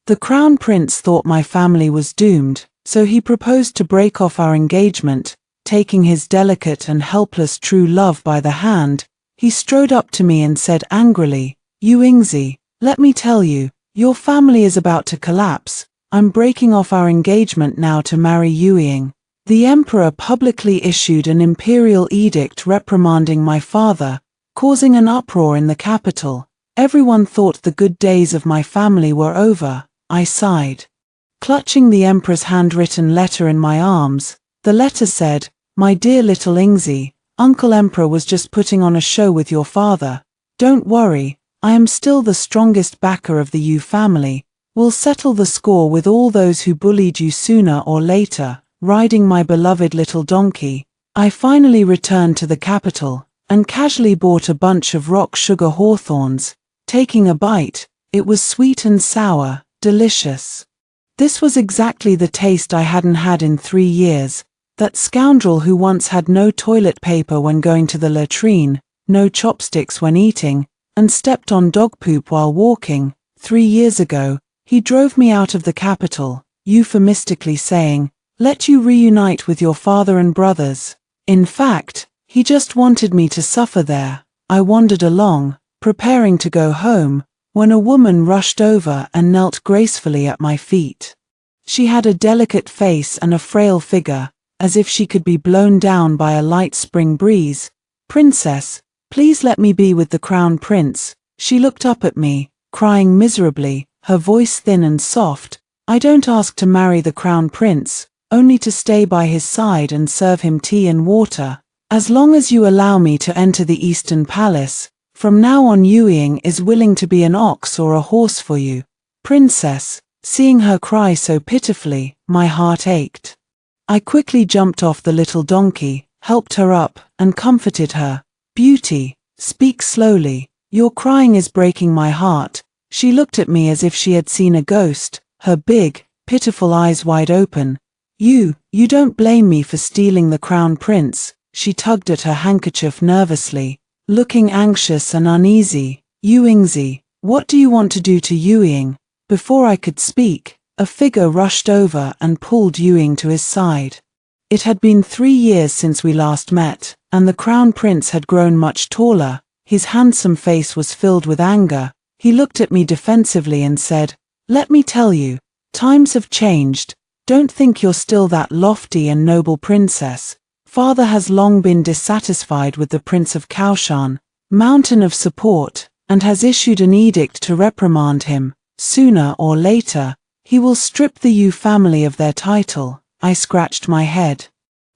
The crown prince thought my family was doomed, so he proposed to break off our engagement. Taking his delicate and helpless true love by the hand, he strode up to me and said angrily, "You Ingzi, let me tell you, your family is about to collapse. I'm breaking off our engagement now to marry Yueying." The emperor publicly issued an imperial edict reprimanding my father, causing an uproar in the capital. Everyone thought the good days of my family were over. I sighed. Clutching the emperor's handwritten letter in my arms, the letter said, "My dear little Ingzi, Uncle Emperor was just putting on a show with your father. Don't worry, I am still the strongest backer of the Yu family. We'll settle the score with all those who bullied you sooner or later." Riding my beloved little donkey, I finally returned to the capital, and casually bought a bunch of rock sugar hawthorns. Taking a bite, it was sweet and sour, delicious. This was exactly the taste I hadn't had in 3 years. That scoundrel who once had no toilet paper when going to the latrine, no chopsticks when eating, and stepped on dog poop while walking, 3 years ago, he drove me out of the capital, euphemistically saying, "Let you reunite with your father and brothers." In fact, he just wanted me to suffer there. I wandered along, preparing to go home, when a woman rushed over and knelt gracefully at my feet. She had a delicate face and a frail figure, as if she could be blown down by a light spring breeze. "Princess, please let me be with the crown prince." She looked up at me, crying miserably, her voice thin and soft. "I don't ask to marry the crown prince, only to stay by his side and serve him tea and water. As long as you allow me to enter the Eastern Palace, from now on Yueying is willing to be an ox or a horse for you." Princess, seeing her cry so pitifully, my heart ached. I quickly jumped off the little donkey, helped her up, and comforted her. "Beauty, speak slowly, your crying is breaking my heart." She looked at me as if she had seen a ghost, her big, pitiful eyes wide open. You don't blame me for stealing the crown prince." She tugged at her handkerchief nervously, looking anxious and uneasy. "You Ingzi, what do you want to do to Yueying?" Before I could speak, a figure rushed over and pulled Yueying to his side. It had been 3 years since we last met, and the crown prince had grown much taller. His handsome face was filled with anger. He looked at me defensively and said, "Let me tell you, times have changed. Don't think you're still that lofty and noble princess. Father has long been dissatisfied with the Prince of Kaoshan, Mountain of Support, and has issued an edict to reprimand him. Sooner or later, he will strip the Yu family of their title." I scratched my head,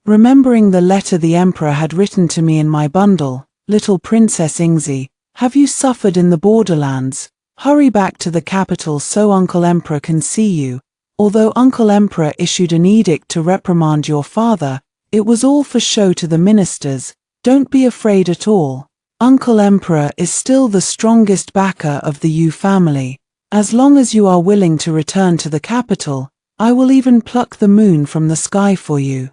remembering the letter the emperor had written to me in my bundle. "Little Princess Ingzi, have you suffered in the borderlands? Hurry back to the capital so Uncle Emperor can see you." Although Uncle Emperor issued an edict to reprimand your father, it was all for show to the ministers. Don't be afraid at all. Uncle Emperor is still the strongest backer of the Yu family. As long as you are willing to return to the capital, I will even pluck the moon from the sky for you.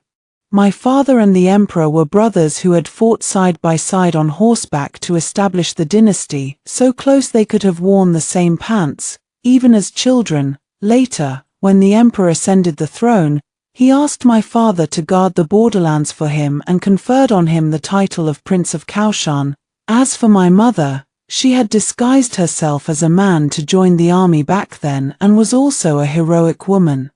My father and the emperor were brothers who had fought side by side on horseback to establish the dynasty, so close they could have worn the same pants, even as children. Later, when the emperor ascended the throne, he asked my father to guard the borderlands for him and conferred on him the title of Prince of Kaoshan. As for my mother, she had disguised herself as a man to join the army back then and was also a heroic woman.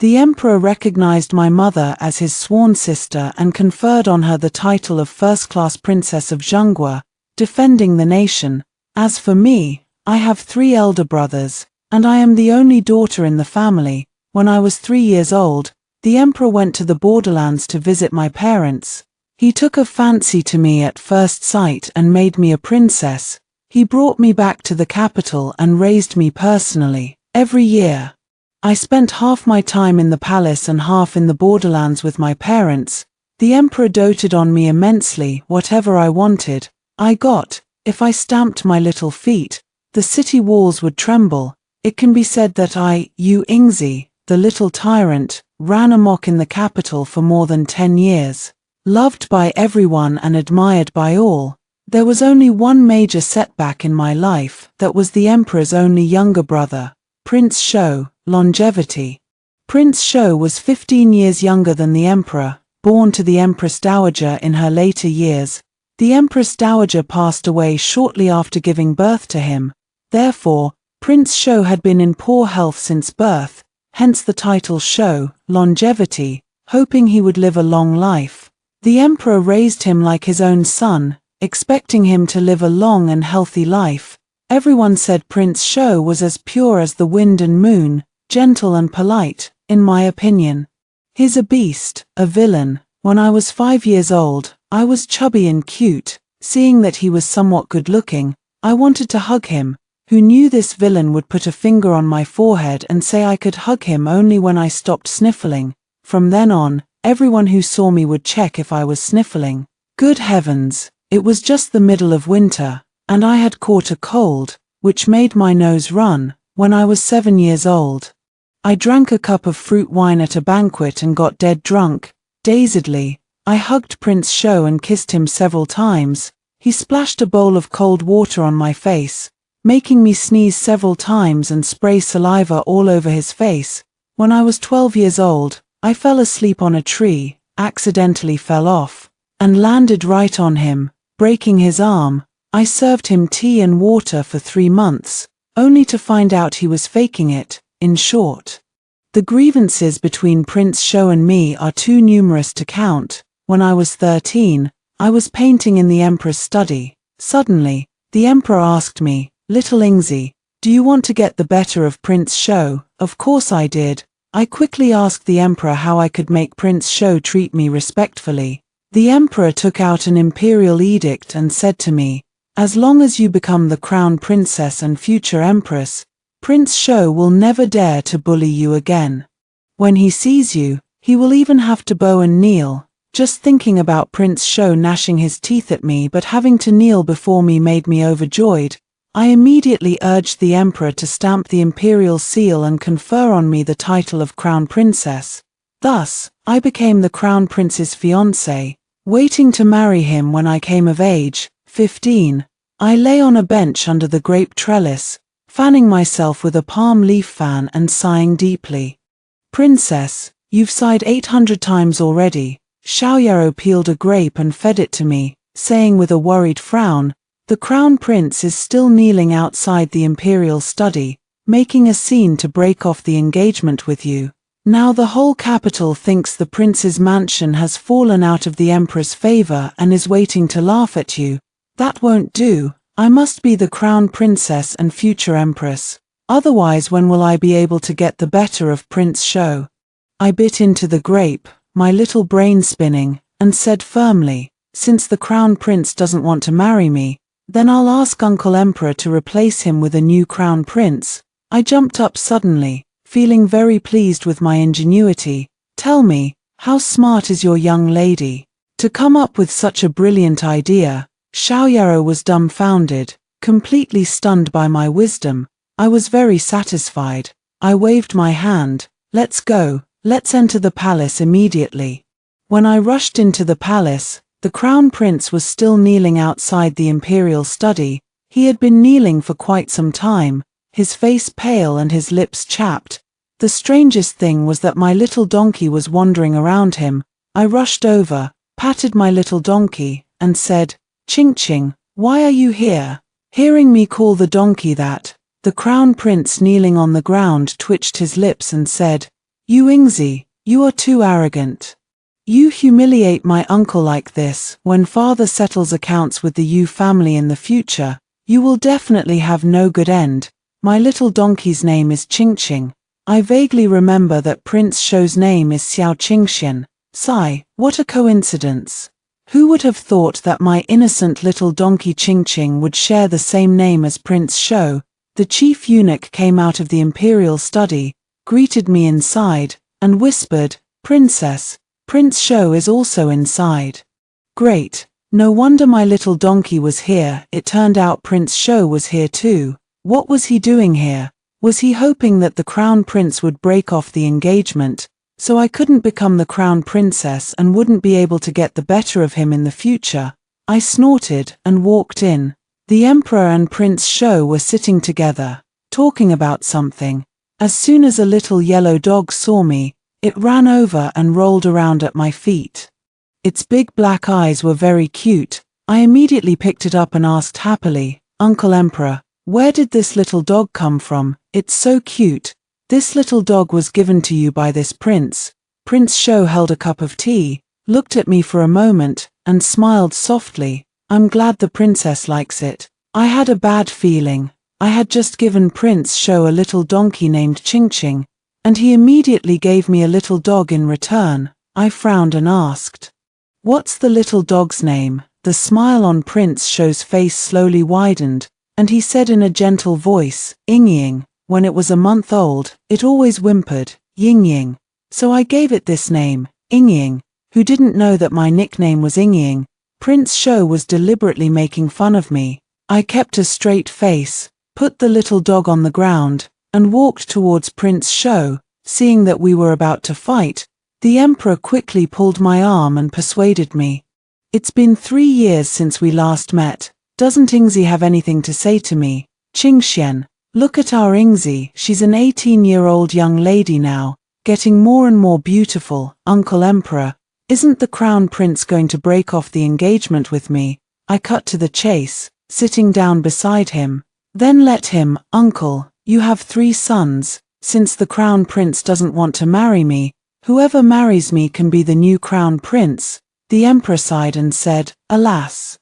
The emperor recognized my mother as his sworn sister and conferred on her the title of first-class princess of Zhonghua, defending the nation. As for me, I have 3 elder brothers, and I am the only daughter in the family. When I was 3 years old, the emperor went to the borderlands to visit my parents. He took a fancy to me at first sight and made me a princess. He brought me back to the capital and raised me personally. Every year, I spent half my time in the palace and half in the borderlands with my parents. The emperor doted on me immensely. Whatever I wanted, I got. If I stamped my little feet, the city walls would tremble. It can be said that Yu Ingzi, the little tyrant, ran amok in the capital for more than 10 years. Loved by everyone and admired by all, there was only one major setback in my life. That was the emperor's only younger brother. Prince Shou, longevity. Prince Shou was 15 years younger than the emperor, born to the Empress Dowager in her later years. The Empress Dowager passed away shortly after giving birth to him. Therefore, Prince Shou had been in poor health since birth, hence the title Shou, longevity, hoping he would live a long life. The emperor raised him like his own son, expecting him to live a long and healthy life. Everyone said Prince Shou was as pure as the wind and moon, gentle and polite, in my opinion. He's a beast, a villain. When I was 5 years old, I was chubby and cute. Seeing that he was somewhat good-looking, I wanted to hug him. Who knew this villain would put a finger on my forehead and say I could hug him only when I stopped sniffling. From then on, everyone who saw me would check if I was sniffling. Good heavens, it was just the middle of winter, and I had caught a cold, which made my nose run, when I was 7 years old. I drank a cup of fruit wine at a banquet and got dead drunk. Dazedly, I hugged Prince Shou and kissed him several times. He splashed a bowl of cold water on my face, making me sneeze several times and spray saliva all over his face. When I was 12 years old, I fell asleep on a tree, accidentally fell off, and landed right on him, breaking his arm. I served him tea and water for 3 months, only to find out he was faking it. In short, the grievances between Prince Shou and me are too numerous to count. When I was 13, I was painting in the emperor's study. Suddenly, the emperor asked me, "Little Ingzi, do you want to get the better of Prince Shou?" Of course I did. I quickly asked the emperor how I could make Prince Shou treat me respectfully. The emperor took out an imperial edict and said to me, "As long as you become the crown princess and future empress, Prince Shou will never dare to bully you again. When he sees you, he will even have to bow and kneel." Just thinking about Prince Shou gnashing his teeth at me but having to kneel before me made me overjoyed. I immediately urged the emperor to stamp the imperial seal and confer on me the title of crown princess. Thus, I became the crown prince's fiancée, waiting to marry him when I came of age, 15. I lay on a bench under the grape trellis, fanning myself with a palm leaf fan and sighing deeply. "Princess, you've sighed 800 times already." Xiaoyaro peeled a grape and fed it to me, saying with a worried frown, "The crown prince is still kneeling outside the imperial study, making a scene to break off the engagement with you. Now the whole capital thinks the prince's mansion has fallen out of the emperor's favor and is waiting to laugh at you. That won't do. I must be the crown princess and future empress. Otherwise, when will I be able to get the better of Prince Shou?" I bit into the grape, my little brain spinning, and said firmly, "Since the crown prince doesn't want to marry me, then I'll ask Uncle Emperor to replace him with a new crown prince." I jumped up suddenly, feeling very pleased with my ingenuity. "Tell me, how smart is your young lady to come up with such a brilliant idea?" Xiaoyaro was dumbfounded, completely stunned by my wisdom. I was very satisfied. I waved my hand. "Let's go, let's enter the palace immediately." When I rushed into the palace, the crown prince was still kneeling outside the imperial study. He had been kneeling for quite some time, his face pale and his lips chapped. The strangest thing was that my little donkey was wandering around him. I rushed over, patted my little donkey, and said, "Ching Ching, why are you here?" Hearing me call the donkey that, the crown prince kneeling on the ground twitched his lips and said, "You Ingzi, you are too arrogant. You humiliate my uncle like this. When father settles accounts with the Yu family in the future, you will definitely have no good end. My little donkey's name is Ching Ching. I vaguely remember that Prince Shou's name is Xiao Qingxian. Sigh, what a coincidence. Who would have thought that my innocent little donkey Ching Ching would share the same name as Prince Shou?" The chief eunuch came out of the imperial study, greeted me inside, and whispered, "Princess, Prince Shou is also inside." Great, no wonder my little donkey was here. It turned out Prince Shou was here too. What was he doing here? Was he hoping that the crown prince would break off the engagement, so I couldn't become the crown princess and wouldn't be able to get the better of him in the future? I snorted and walked in. The emperor and Prince Shou were sitting together, talking about something. As soon as a little yellow dog saw me, it ran over and rolled around at my feet. Its big black eyes were very cute. I immediately picked it up and asked happily, "Uncle Emperor, where did this little dog come from? It's so cute. This little dog was given to you by this prince." Prince Sho held a cup of tea, looked at me for a moment, and smiled softly. "I'm glad the princess likes it." I had a bad feeling. I had just given Prince Sho a little donkey named Ching Ching, and he immediately gave me a little dog in return. I frowned and asked, "What's the little dog's name?" The smile on Prince Sho's face slowly widened, and he said in a gentle voice, "Ying Ying." When it was a month old, it always whimpered, "Ying Ying." So I gave it this name, Ying Ying. Who didn't know that my nickname was Ying Ying? Prince Sho was deliberately making fun of me. I kept a straight face, put the little dog on the ground, and walked towards Prince Sho. Seeing that we were about to fight, the emperor quickly pulled my arm and persuaded me. "It's been 3 years since we last met. Doesn't Ingzi have anything to say to me? Qingxian, look at our Ingzi, she's an 18-year-old young lady now, getting more and more beautiful. Uncle Emperor, isn't the crown prince going to break off the engagement with me?" I cut to the chase, sitting down beside him. "Then let him, uncle, you have 3 sons. Since the crown prince doesn't want to marry me, whoever marries me can be the new crown prince." The emperor sighed and said, "Alas,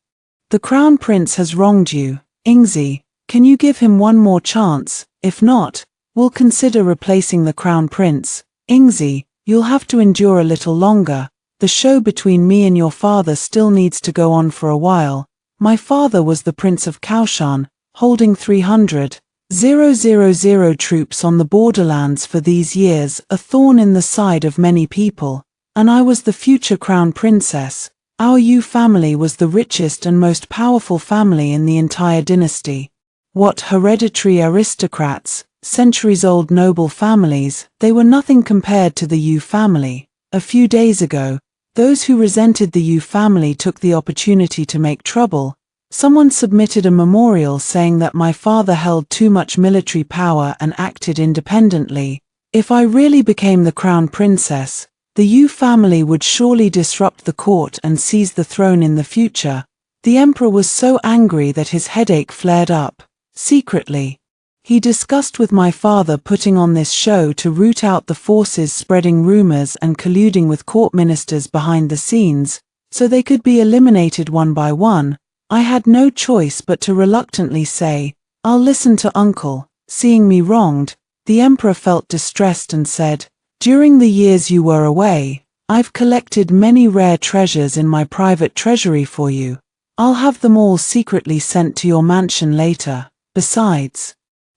the crown prince has wronged you. Ingzi, can you give him one more chance? If not, we'll consider replacing the crown prince. Ingzi, you'll have to endure a little longer. The show between me and your father still needs to go on for a while. My father was the Prince of Kaoshan, holding 300,000 troops on the borderlands for these years, a thorn in the side of many people. And I was the future crown princess. Our Yu family was the richest and most powerful family in the entire dynasty. What hereditary aristocrats, centuries-old noble families, they were nothing compared to the Yu family. A few days ago, those who resented the Yu family took the opportunity to make trouble. Someone submitted a memorial saying that my father held too much military power and acted independently. If I really became the crown princess, the Yu family would surely disrupt the court and seize the throne in the future. The emperor was so angry that his headache flared up. Secretly, he discussed with my father putting on this show to root out the forces spreading rumors and colluding with court ministers behind the scenes, so they could be eliminated one by one. I had no choice but to reluctantly say, "I'll listen to uncle." Seeing me wronged, the emperor felt distressed and said, "During the years you were away, I've collected many rare treasures in my private treasury for you. I'll have them all secretly sent to your mansion later. Besides,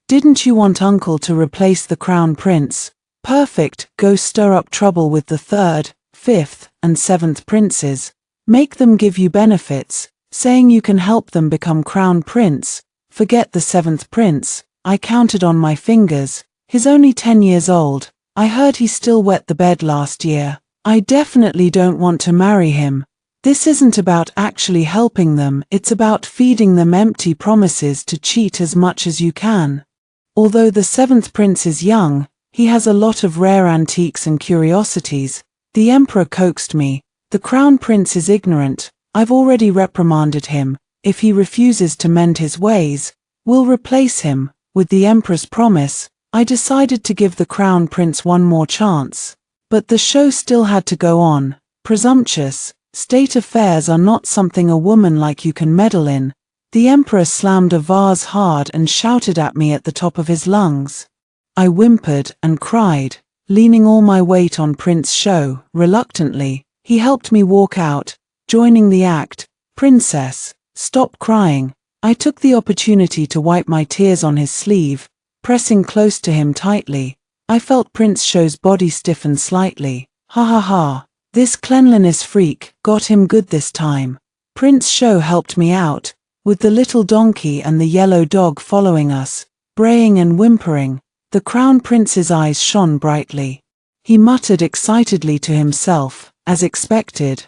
didn't you want uncle to replace the crown prince? Perfect, go stir up trouble with the 3rd, 5th, and 7th princes. Make them give you benefits, saying you can help them become crown prince. Forget the 7th prince." I counted on my fingers. He's only 10 years old. I heard he still wet the bed last year. I definitely don't want to marry him. This isn't about actually helping them, it's about feeding them empty promises to cheat as much as you can. Although the 7th prince is young, he has a lot of rare antiques and curiosities. The emperor coaxed me. "The crown prince is ignorant. I've already reprimanded him. If he refuses to mend his ways, we'll replace him." With the emperor's promise, I decided to give the crown prince one more chance. But the show still had to go on. Presumptuous, state affairs are not something a woman like you can meddle in. The emperor slammed a vase hard and shouted at me at the top of his lungs. I whimpered and cried, leaning all my weight on Prince Sho. Reluctantly, he helped me walk out, joining the act. "Princess, stop crying." I took the opportunity to wipe my tears on his sleeve, pressing close to him tightly. I felt Prince Sho's body stiffen slightly. Ha ha ha, this cleanliness freak got him good this time. Prince Sho helped me out, with the little donkey and the yellow dog following us, braying and whimpering. The crown prince's eyes shone brightly. He muttered excitedly to himself, as expected,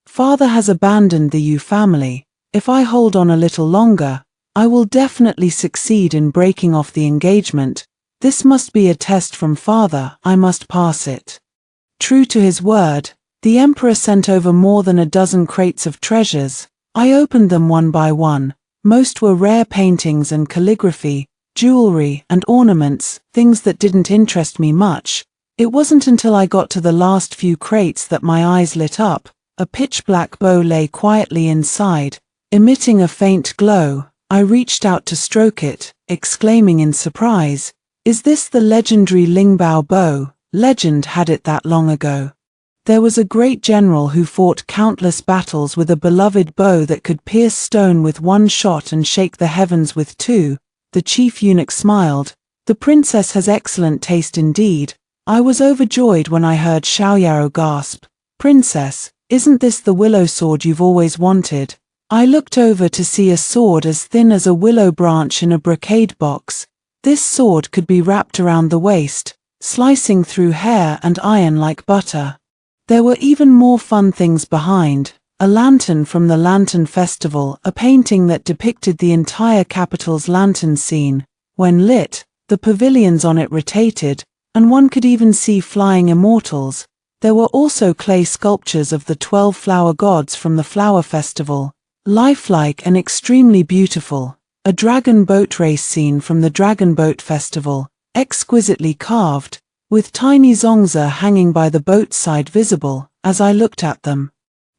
father has abandoned the Yu family. If I hold on a little longer, I will definitely succeed in breaking off the engagement. This must be a test from Father, I must pass it. True to his word, the emperor sent over more than a dozen crates of treasures. I opened them one by one. Most were rare paintings and calligraphy, jewelry and ornaments, things that didn't interest me much. It wasn't until I got to the last few crates that my eyes lit up. A pitch-black bow lay quietly inside, emitting a faint glow. I reached out to stroke it, exclaiming in surprise, "Is this the legendary Lingbao bow? Legend had it that long ago." There was a great general who fought countless battles with a beloved bow that could pierce stone with one shot and shake the heavens with two. The chief eunuch smiled. "The princess has excellent taste indeed." I was overjoyed when I heard Xiaoyao gasp, "Princess, isn't this the willow sword you've always wanted?" I looked over to see a sword as thin as a willow branch in a brocade box. This sword could be wrapped around the waist, slicing through hair and iron like butter. There were even more fun things behind. A lantern from the Lantern Festival, a painting that depicted the entire capital's lantern scene. When lit, the pavilions on it rotated, and one could even see flying immortals. There were also clay sculptures of the 12 flower gods from the Flower Festival, lifelike and extremely beautiful. A dragon boat race scene from the Dragon Boat Festival, exquisitely carved, with tiny zongzi hanging by the boat's side visible. As I looked at them,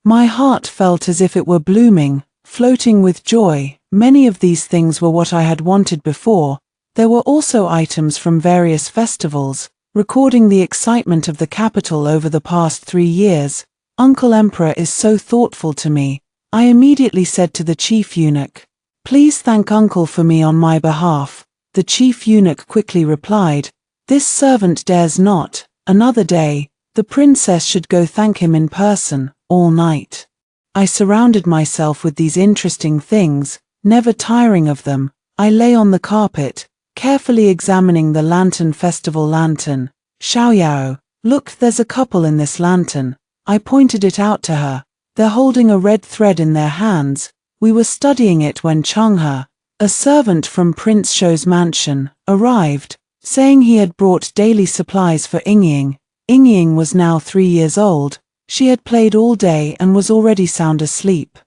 my heart felt as if it were blooming, floating with joy. Many of these things were what I had wanted before. There were also items from various festivals, recording the excitement of the capital over the past 3 years. "Uncle Emperor is so thoughtful to me," I immediately said to the chief eunuch. "Please thank Uncle for me on my behalf." The chief eunuch quickly replied, "This servant dares not. Another day, the princess should go thank him in person, all night." I surrounded myself with these interesting things, never tiring of them. I lay on the carpet, carefully examining the Lantern Festival lantern. "Xiaoyao, look, there's a couple in this lantern." I pointed it out to her. "They're holding a red thread in their hands." We were studying it when Changhe, a servant from Prince Shou's mansion, arrived, saying he had brought daily supplies for Yingying. Yingying was now 3 years old. She had played all day and was already sound asleep.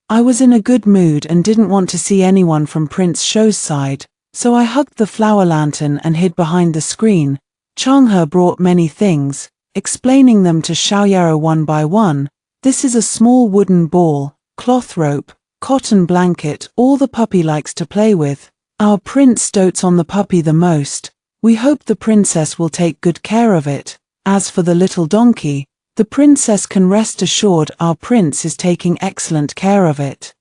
I was in a good mood and didn't want to see anyone from Prince Shou's side, so I hugged the flower lantern and hid behind the screen. Changhe brought many things, explaining them to Xiaoyao one by one. "This is a small wooden ball, cloth rope, cotton blanket, all the puppy likes to play with. Our prince dotes on the puppy the most. We hope the princess will take good care of it. As for the little donkey, the princess can rest assured our prince is taking excellent care of it."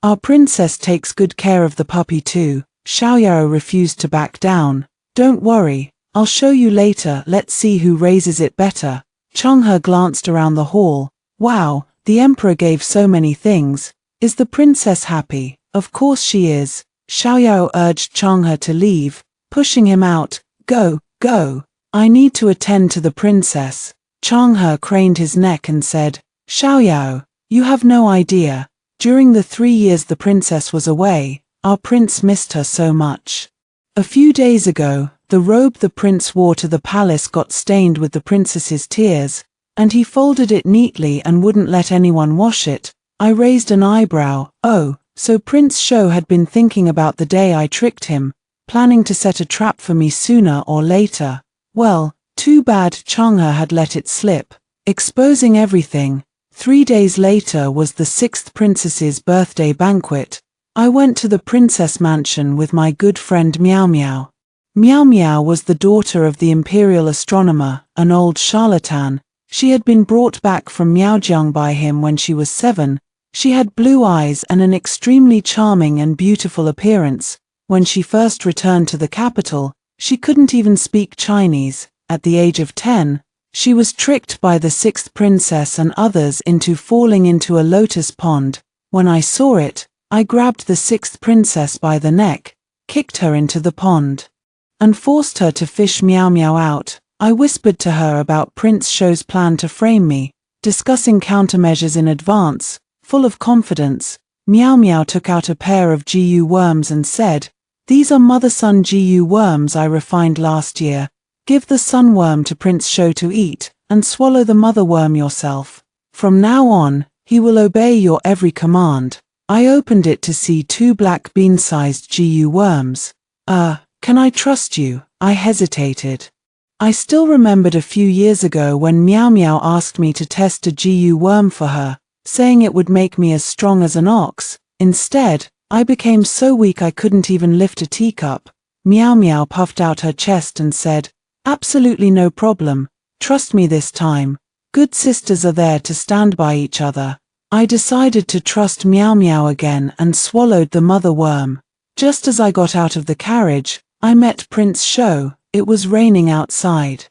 "Our princess takes good care of the puppy too." Xiaoyao refused to back down. "Don't worry, I'll show you later. Let's see who raises it better." Changhe glanced around the hall. "Wow, the emperor gave so many things. Is the princess happy?" "Of course she is." Xiaoyao urged Changhe to leave, pushing him out. "Go, go. I need to attend to the princess." Changhe craned his neck and said, "Xiaoyao, you have no idea. During the 3 years the princess was away, our prince missed her so much. A few days ago, the robe the prince wore to the palace got stained with the princess's tears, and he folded it neatly and wouldn't let anyone wash it." I raised an eyebrow. "Oh, so Prince Shou had been thinking about the day I tricked him, planning to set a trap for me sooner or later. Well, too bad Changhe had let it slip, exposing everything." 3 days later was the 6th princess's birthday banquet. I went to the princess mansion with my good friend Miao Miao. Miao Miao was the daughter of the imperial astronomer, an old charlatan. She had been brought back from Miaojiang by him when she was 7. She had blue eyes and an extremely charming and beautiful appearance. When she first returned to the capital, she couldn't even speak Chinese. At the age of 10, she was tricked by the 6th princess and others into falling into a lotus pond. When I saw it, I grabbed the 6th princess by the neck, kicked her into the pond, and forced her to fish Miao Miao out. I whispered to her about Prince Shou's plan to frame me, discussing countermeasures in advance. Full of confidence, Miao Miao took out a pair of GU worms and said, These are mother-son GU worms I refined last year. Give the son worm to Prince Sho to eat, and swallow the mother worm yourself. From now on, he will obey your every command. I opened it to see 2 black bean-sized GU worms. Can I trust you? I hesitated. I still remembered a few years ago when Meow Meow asked me to test a GU worm for her, saying it would make me as strong as an ox. Instead, I became so weak I couldn't even lift a teacup. Meow Meow puffed out her chest and said, "Absolutely no problem. Trust me this time. Good sisters are there to stand by each other." I decided to trust Meow Meow again and swallowed the mother worm. Just as I got out of the carriage, I met Prince Sho. It was raining outside,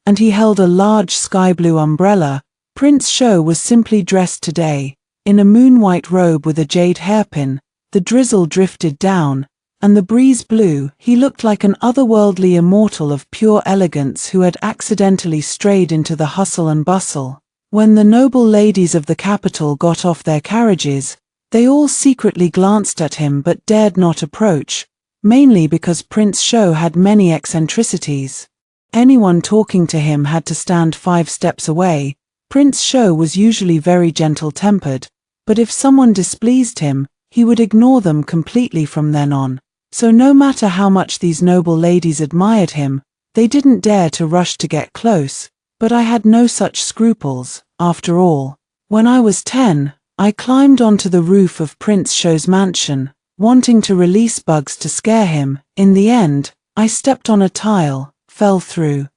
and he held a large sky blue umbrella. Prince Sho was simply dressed today, in a moon-white robe with a jade hairpin. The drizzle drifted down, and the breeze blew. He looked like an otherworldly immortal of pure elegance who had accidentally strayed into the hustle and bustle. When the noble ladies of the capital got off their carriages, they all secretly glanced at him but dared not approach, mainly because Prince Sho had many eccentricities. Anyone talking to him had to stand 5 steps away. Prince Sho was usually very gentle-tempered, but if someone displeased him, he would ignore them completely from then on. So no matter how much these noble ladies admired him, they didn't dare to rush to get close. But I had no such scruples, after all. When I was 10, I climbed onto the roof of Prince Sho's mansion, wanting to release bugs to scare him. In the end, I stepped on a tile, fell through,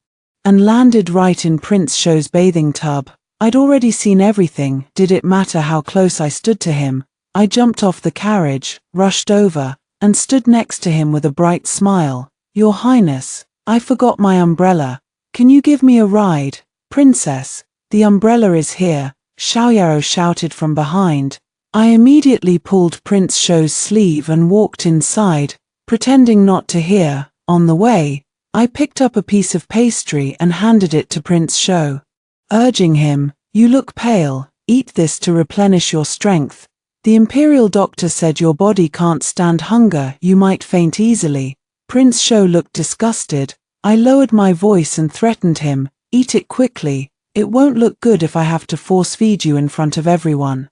and landed right in Prince Sho's bathing tub. I'd already seen everything. Did it matter how close I stood to him? I jumped off the carriage, rushed over, and stood next to him with a bright smile. "Your Highness, I forgot my umbrella. Can you give me a ride?" "Princess, the umbrella is here," Xiaoyao shouted from behind. I immediately pulled Prince Sho's sleeve and walked inside, pretending not to hear. On the way, I picked up a piece of pastry and handed it to Prince Sho, urging him, "You look pale, eat this to replenish your strength. The imperial doctor said your body can't stand hunger, you might faint easily." Prince Sho looked disgusted. I lowered my voice and threatened him, "Eat it quickly. It won't look good if I have to force-feed you in front of everyone."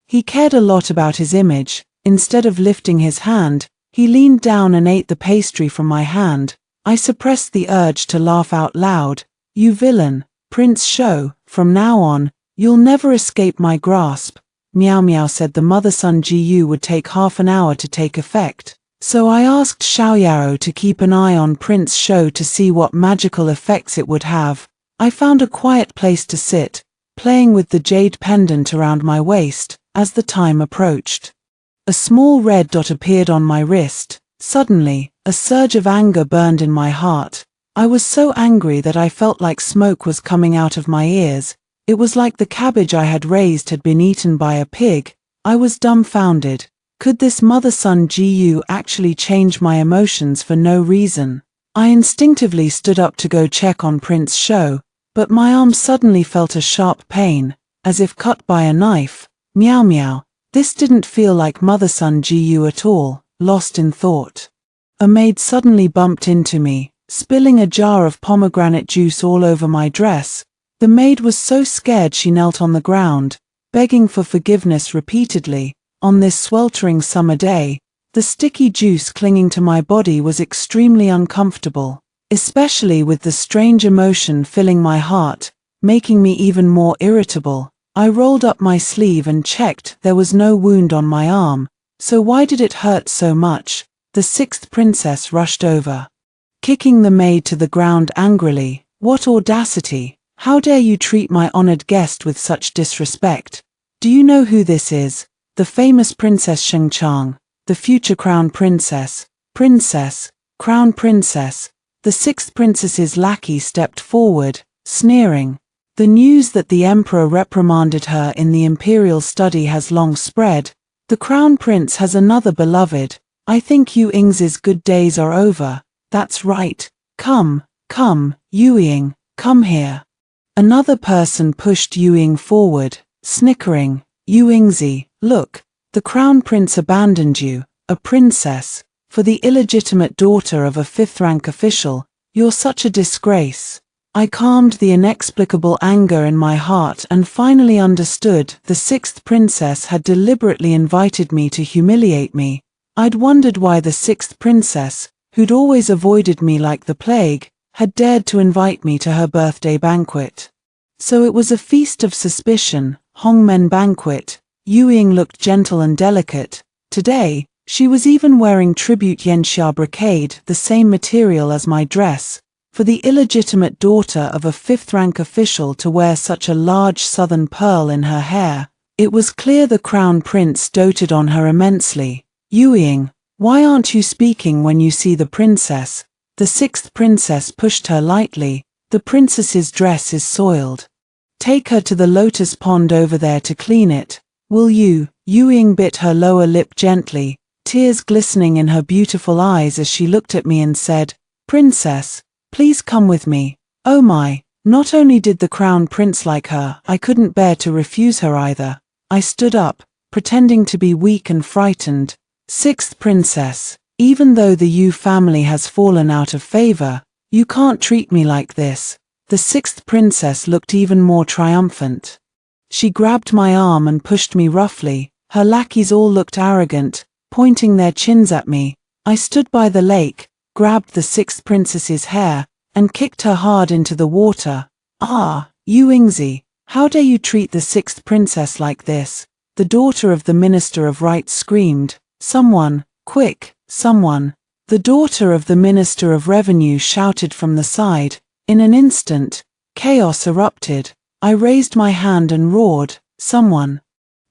He cared a lot about his image. Instead of lifting his hand, he leaned down and ate the pastry from my hand. I suppressed the urge to laugh out loud. "You villain, Prince Sho, from now on, you'll never escape my grasp." Meow Meow said the mother-son GU would take half an hour to take effect. So I asked Xiaoyao to keep an eye on Prince Sho to see what magical effects it would have. I found a quiet place to sit, playing with the jade pendant around my waist. As the time approached, a small red dot appeared on my wrist. Suddenly, a surge of anger burned in my heart. I was so angry that I felt like smoke was coming out of my ears. It was like the cabbage I had raised had been eaten by a pig. I was dumbfounded. Could this mother-son GU actually change my emotions for no reason? I instinctively stood up to go check on Prince Sho, but my arm suddenly felt a sharp pain, as if cut by a knife. Meow Meow. This didn't feel like mother-son GU at all. Lost in thought, a maid suddenly bumped into me, spilling a jar of pomegranate juice all over my dress. The maid was so scared she knelt on the ground, begging for forgiveness repeatedly. On this sweltering summer day, the sticky juice clinging to my body was extremely uncomfortable, especially with the strange emotion filling my heart, making me even more irritable. I rolled up my sleeve and checked. There was no wound on my arm, so why did it hurt so much? The 6th princess rushed over, kicking the maid to the ground angrily. "What audacity! How dare you treat my honored guest with such disrespect? Do you know who this is? The famous Princess Shengchang, the future crown princess." "Princess, crown princess." The 6th princess's lackey stepped forward, sneering. "The news that the emperor reprimanded her in the imperial study has long spread. The crown prince has another beloved. I think Yu Ying's good days are over." "That's right. Come, Yu Ying, come here." Another person pushed Yu Ying forward, snickering. "Yu Yingzi, look, the crown prince abandoned you, a princess. For the illegitimate daughter of a fifth-rank official, you're such a disgrace. I calmed the inexplicable anger in my heart and finally understood the sixth princess had deliberately invited me to humiliate me. I'd wondered why the sixth princess, who'd always avoided me like the plague, had dared to invite me to her birthday banquet. So it was a feast of suspicion, Hongmen banquet. Yueying looked gentle and delicate. Today, she was even wearing tribute Yanxia brocade, the same material as my dress. For the illegitimate daughter of a fifth-rank official to wear such a large southern pearl in her hair, it was clear the crown prince doted on her immensely. Yueying, why aren't you speaking when you see the princess? The sixth princess pushed her lightly. The princess's dress is soiled. Take her to the lotus pond over there to clean it. Will you? Yueying bit her lower lip gently, tears glistening in her beautiful eyes as she looked at me and said, Princess, please come with me. Oh my, not only did the crown prince like her, I couldn't bear to refuse her either. I stood up, pretending to be weak and frightened. Sixth princess, even though the Yu family has fallen out of favor, you can't treat me like this. The sixth princess looked even more triumphant. She grabbed my arm and pushed me roughly. Her lackeys all looked arrogant, pointing their chins at me. I stood by the lake, grabbed the sixth princess's hair, and kicked her hard into the water. Ah, Yu Yingzi, how dare you treat the sixth princess like this? The daughter of the Minister of Rights screamed. Someone, quick, someone. The daughter of the Minister of Revenue shouted from the side. In an instant, chaos erupted. I raised my hand and roared, someone.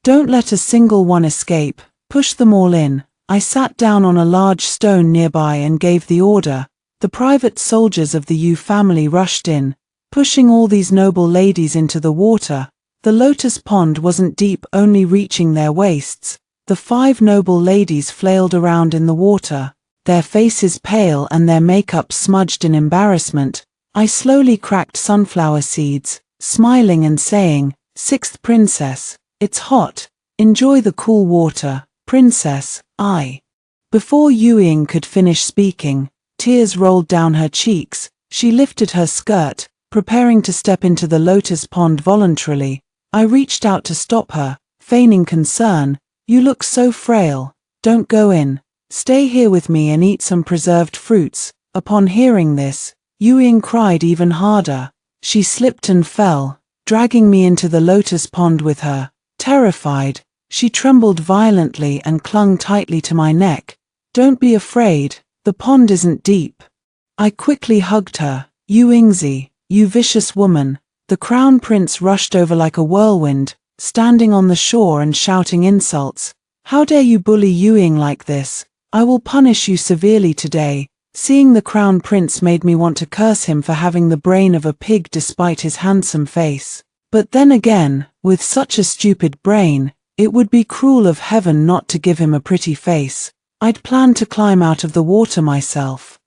Don't let a single one escape, push them all in. I sat down on a large stone nearby and gave the order. The private soldiers of the Yu family rushed in, pushing all these noble ladies into the water. The lotus pond wasn't deep, only reaching their waists. The 5 noble ladies flailed around in the water, their faces pale and their makeup smudged in embarrassment. I slowly cracked sunflower seeds, smiling and saying, Sixth princess, it's hot. Enjoy the cool water, princess. Before Yueying could finish speaking, tears rolled down her cheeks. She lifted her skirt, preparing to step into the lotus pond voluntarily. I reached out to stop her, feigning concern. You look so frail. Don't go in. Stay here with me and eat some preserved fruits. Upon hearing this, Yueying cried even harder. She slipped and fell, dragging me into the lotus pond with her. Terrified, she trembled violently and clung tightly to my neck. Don't be afraid, the pond isn't deep. I quickly hugged her. Yu Yingzi, you vicious woman. The crown prince rushed over like a whirlwind, standing on the shore and shouting insults. How dare you bully Yueying like this? I will punish you severely today. Seeing the crown prince made me want to curse him for having the brain of a pig despite his handsome face. But then again, with such a stupid brain, it would be cruel of heaven not to give him a pretty face. I'd planned to climb out of the water myself.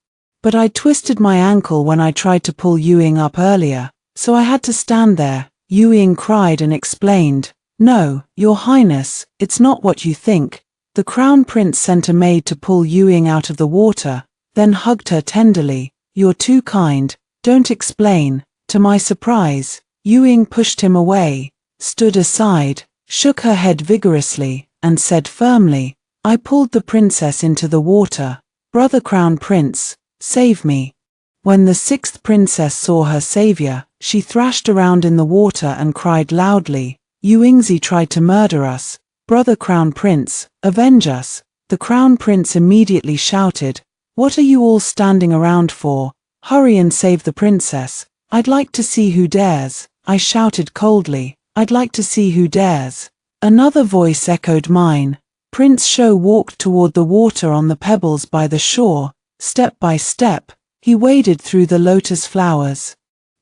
But I twisted my ankle when I tried to pull Yueying up earlier, so I had to stand there. Yueying cried and explained, No, Your Highness, it's not what you think. The crown prince sent a maid to pull Yueying out of the water, then hugged her tenderly. You're too kind, don't explain. To my surprise, Yueying pushed him away, stood aside, shook her head vigorously, and said firmly, I pulled the princess into the water. Brother Crown Prince, save me. When the sixth princess saw her savior, she thrashed around in the water and cried loudly, Yu Yingzi tried to murder us. Brother Crown Prince, avenge us. The Crown Prince immediately shouted, What are you all standing around for? Hurry and save the princess. I'd like to see who dares. I shouted coldly, I'd like to see who dares. Another voice echoed mine. Prince Shou walked toward the water on the pebbles by the shore. Step by step, he waded through the lotus flowers,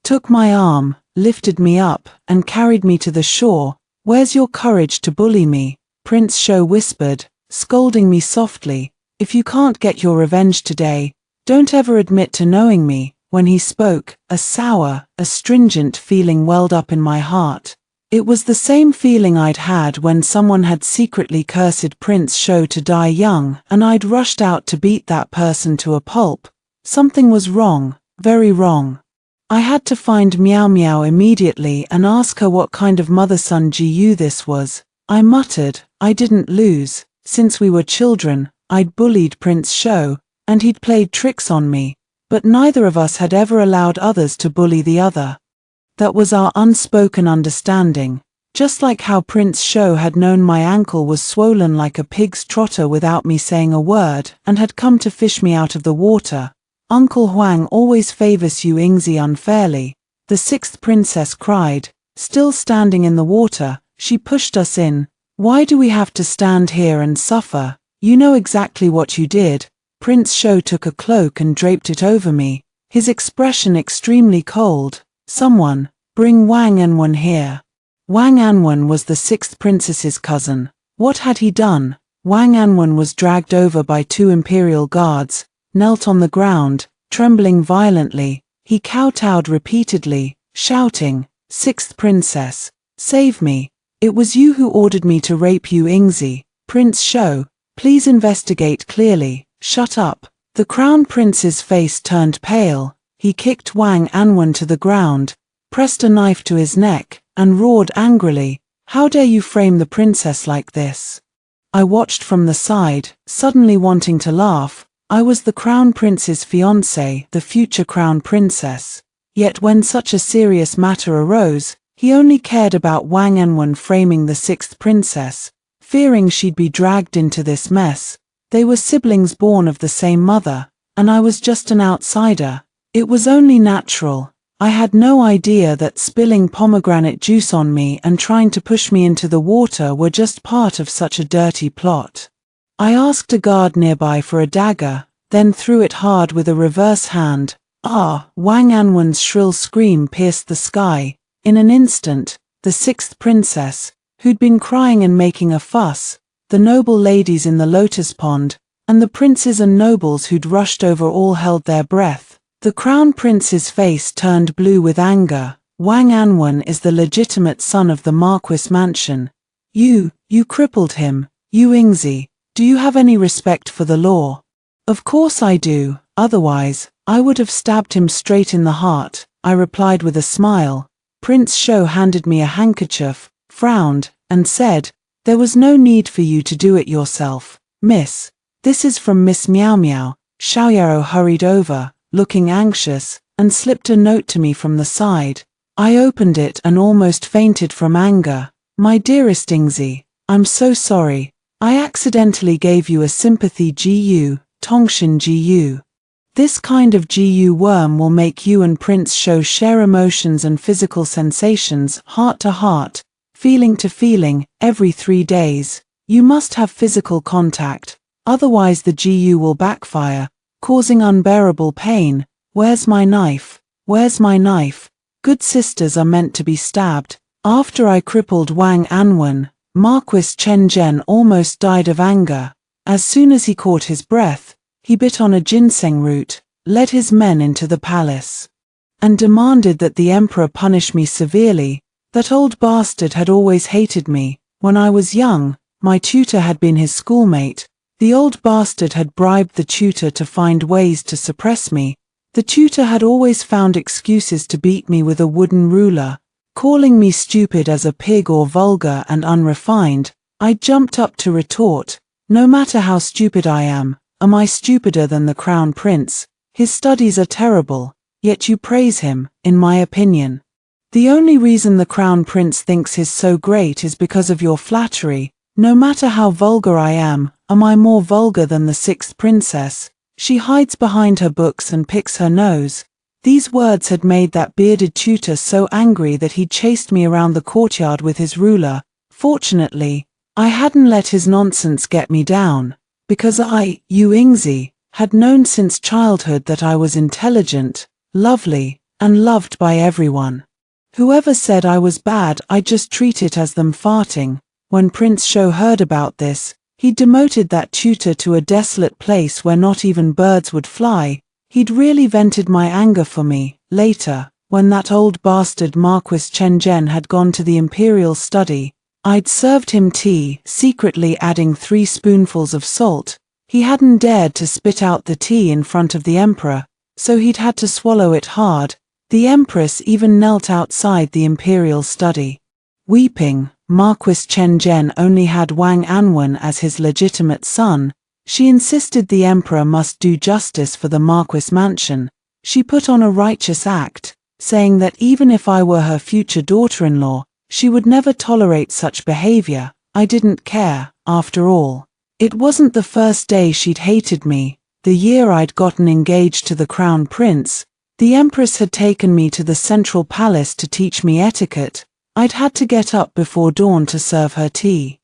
took my arm, lifted me up, and carried me to the shore. Where's your courage to bully me? Prince Shou whispered, scolding me softly. If you can't get your revenge today, don't ever admit to knowing me. When he spoke, a sour, astringent feeling welled up in my heart. It was the same feeling I'd had when someone had secretly cursed Prince Sho to die young and I'd rushed out to beat that person to a pulp. Something was wrong, very wrong. I had to find Meow Meow immediately and ask her what kind of mother-son GU this was. I muttered, I didn't lose. Since we were children, I'd bullied Prince Sho, and he'd played tricks on me, but neither of us had ever allowed others to bully the other. That was our unspoken understanding, just like how Prince Sho had known my ankle was swollen like a pig's trotter without me saying a word and had come to fish me out of the water. Uncle Huang always favors you Yingzi unfairly, the sixth princess cried, still standing in the water. She pushed us in. Why do we have to stand here and suffer? You know exactly what you did. Prince Sho took a cloak and draped it over me, his expression extremely cold. Someone, bring Wang Anwen here. Wang Anwen was the sixth princess's cousin. What had he done? Wang Anwen was dragged over by two imperial guards, knelt on the ground, trembling violently. He kowtowed repeatedly, shouting, "Sixth princess, save me. It was you who ordered me to rape you Yingzi. Prince Sho, please investigate clearly." Shut up. The crown prince's face turned pale. He kicked Wang Anwen to the ground, pressed a knife to his neck, and roared angrily, "How dare you frame the princess like this?" I watched from the side, suddenly wanting to laugh. I was the crown prince's fiancée, the future crown princess. Yet when such a serious matter arose, he only cared about Wang Anwen framing the sixth princess, fearing she'd be dragged into this mess. They were siblings born of the same mother, and I was just an outsider. It was only natural. I had no idea that spilling pomegranate juice on me and trying to push me into the water were just part of such a dirty plot. I asked a guard nearby for a dagger, then threw it hard with a reverse hand. Ah! Wang Anwen's shrill scream pierced the sky. In an instant, the sixth princess, who'd been crying and making a fuss, the noble ladies in the lotus pond, and the princes and nobles who'd rushed over all held their breath. The crown prince's face turned blue with anger. Wang Anwen is the legitimate son of the Marquis mansion. You crippled him. You Yingzi, do you have any respect for the law? Of course I do, otherwise, I would have stabbed him straight in the heart, I replied with a smile. Prince Sho handed me a handkerchief, frowned, and said, "There was no need for you to do it yourself, miss. This is from Miss Meow Meow." Xiaoyao hurried over, looking anxious, and slipped a note to me from the side. I opened it and almost fainted from anger. "My dearest Yingzi, I'm so sorry. I accidentally gave you a sympathy GU, Tongshin GU. This kind of GU worm will make you and Prince Sho share emotions and physical sensations, heart to heart, feeling to feeling, every 3 days. You must have physical contact, otherwise the GU will backfire, causing unbearable pain. Where's my knife? Where's my knife? Good sisters are meant to be stabbed." After I crippled Wang Anwen, Marquis Chen Zhen almost died of anger. As soon as he caught his breath, he bit on a ginseng root, led his men into the palace, and demanded that the emperor punish me severely. That old bastard had always hated me. When I was young, my tutor had been his schoolmate. The old bastard had bribed the tutor to find ways to suppress me. The tutor had always found excuses to beat me with a wooden ruler, calling me stupid as a pig or vulgar and unrefined. I jumped up to retort, "No matter how stupid I am I stupider than the crown prince? His studies are terrible, yet you praise him, in my opinion. The only reason the crown prince thinks he's so great is because of your flattery. No matter how vulgar I am I more vulgar than the sixth princess?" She hides behind her books and picks her nose. These words had made that bearded tutor so angry that he chased me around the courtyard with his ruler. Fortunately, I hadn't let his nonsense get me down, because you Yingzi, had known since childhood that I was intelligent, lovely, and loved by everyone. Whoever said I was bad, I just treat it as them farting. When Prince Sho heard about this, he demoted that tutor to a desolate place where not even birds would fly. He'd really vented my anger for me. Later, When that old bastard Marquis Chen had gone to the imperial study, I'd served him tea, secretly adding 3 spoonfuls of salt. He hadn't dared to spit out the tea in front of the emperor, so he'd had to swallow it hard. The empress even knelt outside the imperial study. Weeping, Marquis Chen only had Wang Anwen as his legitimate son. She insisted the emperor must do justice for the Marquis mansion. She put on a righteous act, saying that even if I were her future daughter-in-law, she would never tolerate such behavior. I didn't care, after all. It wasn't the first day she'd hated me. The year I'd gotten engaged to the crown prince, the empress had taken me to the central palace to teach me etiquette. I'd had to get up before dawn to serve her tea,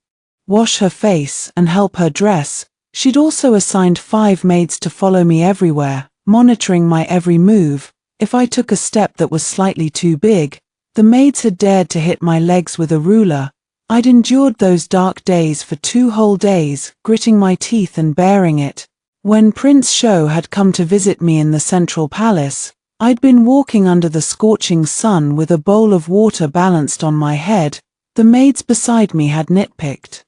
wash her face, and help her dress. She'd also assigned 5 maids to follow me everywhere, monitoring my every move. If I took a step that was slightly too big, the maids had dared to hit my legs with a ruler. I'd endured those dark days for 2 whole days, gritting my teeth and bearing it. When Prince Shou had come to visit me in the central palace, I'd been walking under the scorching sun with a bowl of water balanced on my head. The maids beside me had nitpicked,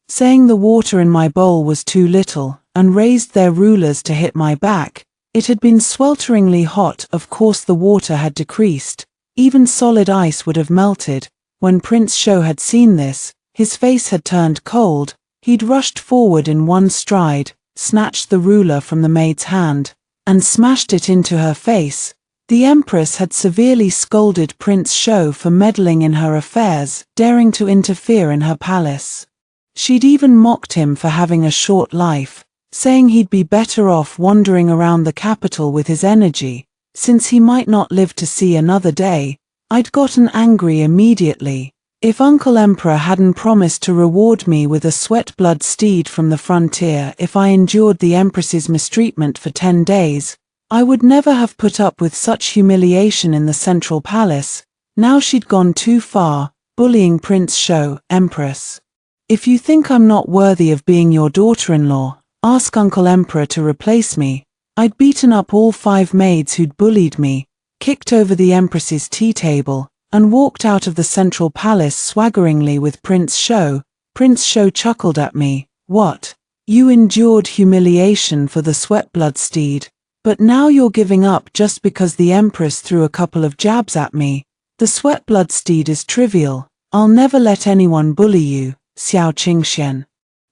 saying the water in my bowl was too little, and raised their rulers to hit my back. It had been swelteringly hot. Of course the water had decreased. Even solid ice would have melted. When Prince Shou had seen this, his face had turned cold. He'd rushed forward in one stride, snatched the ruler from the maid's hand, and smashed it into her face. The empress had severely scolded Prince Shou for meddling in her affairs, daring to interfere in her palace. She'd even mocked him for having a short life, saying he'd be better off wandering around the capital with his energy, since he might not live to see another day. I'd gotten angry immediately. If Uncle Emperor hadn't promised to reward me with a sweat-blood steed from the frontier if I endured the empress's mistreatment for 10 days, I would never have put up with such humiliation in the central palace. Now she'd gone too far, bullying Prince Shou. Empress, if you think I'm not worthy of being your daughter-in-law, ask Uncle Emperor to replace me. I'd beaten up all 5 maids who'd bullied me, kicked over the empress's tea table, and walked out of the central palace swaggeringly with Prince Shou. Prince Shou chuckled at me. What? You endured humiliation for the sweat-blood steed, but now you're giving up just because the empress threw a couple of jabs at me. The sweat-blood steed is trivial. I'll never let anyone bully you, Xiao Qingxian.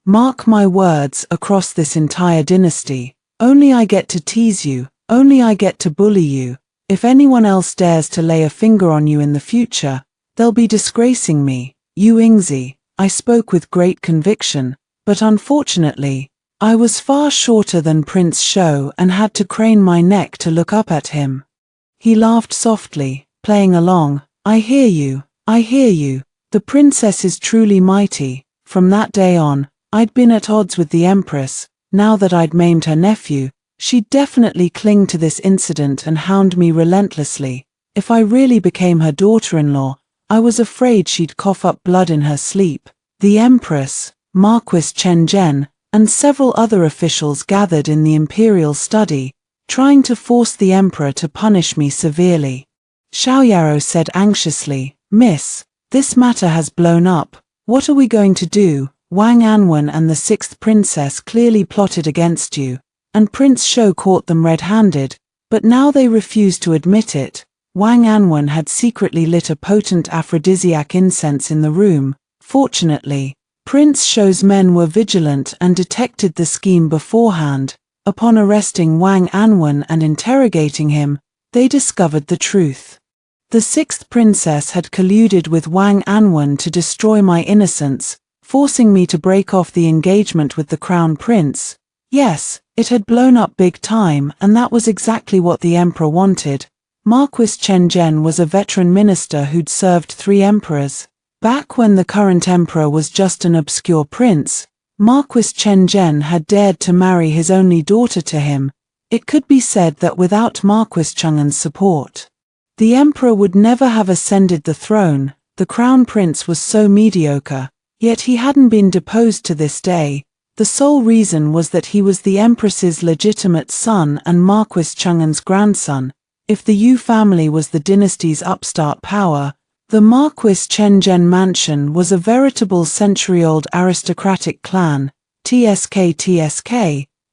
Mark my words, across this entire dynasty, only I get to tease you, only I get to bully you. If anyone else dares to lay a finger on you in the future, they'll be disgracing me. Yu Yingzi, I spoke with great conviction, but unfortunately, I was far shorter than Prince Shou and had to crane my neck to look up at him. He laughed softly, playing along. I hear you, I hear you. The princess is truly mighty. From that day on, I'd been at odds with the empress. Now that I'd maimed her nephew, she'd definitely cling to this incident and hound me relentlessly. If I really became her daughter-in-law, I was afraid she'd cough up blood in her sleep. The empress, Marquis Chen, and several other officials gathered in the imperial study, trying to force the emperor to punish me severely. Xiaoyaro said anxiously, Miss, this matter has blown up. What are we going to do? Wang Anwen and the 6th princess clearly plotted against you, and Prince Shou caught them red-handed, but now they refuse to admit it. Wang Anwen had secretly lit a potent aphrodisiac incense in the room. Fortunately, Prince Shou's men were vigilant and detected the scheme beforehand. Upon arresting Wang Anwen and interrogating him, they discovered the truth. The 6th princess had colluded with Wang Anwen to destroy my innocence, forcing me to break off the engagement with the crown prince. Yes, it had blown up big time, and that was exactly what the emperor wanted. Marquis Chen was a veteran minister who'd served 3 emperors. Back when the current emperor was just an obscure prince, Marquis Chen had dared to marry his only daughter to him. It could be said that without Marquis Chang'an's support, the emperor would never have ascended the throne. The crown prince was so mediocre, yet he hadn't been deposed to this day. The sole reason was that he was the empress's legitimate son and Marquis Chang'an's grandson. If the Yu family was the dynasty's upstart power, the Marquis Chen mansion was a veritable century-old aristocratic clan. TSK.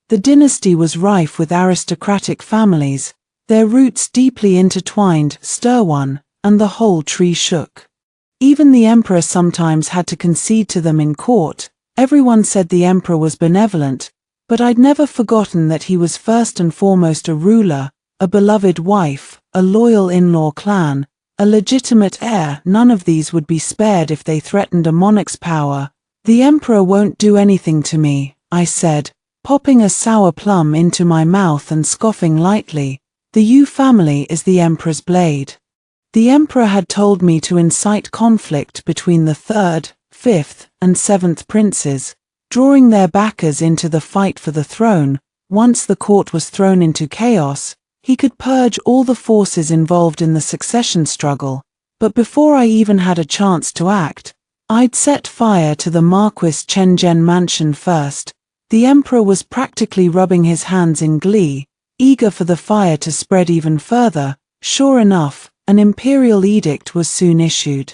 The dynasty was rife with aristocratic families, their roots deeply intertwined. Stir one, and the whole tree shook. Even the emperor sometimes had to concede to them in court. Everyone said the emperor was benevolent, but I'd never forgotten that he was first and foremost a ruler, a beloved wife, a loyal in-law clan, a legitimate heir. None of these would be spared if they threatened a monarch's power. The emperor won't do anything to me, I said, popping a sour plum into my mouth and scoffing lightly. The Yu family is the emperor's blade. The emperor had told me to incite conflict between the 3rd, 5th, and 7th princes, drawing their backers into the fight for the throne. Once the court was thrown into chaos, he could purge all the forces involved in the succession struggle. But before I even had a chance to act, I'd set fire to the Marquis Chen mansion first. The emperor was practically rubbing his hands in glee, eager for the fire to spread even further. Sure enough, an imperial edict was soon issued,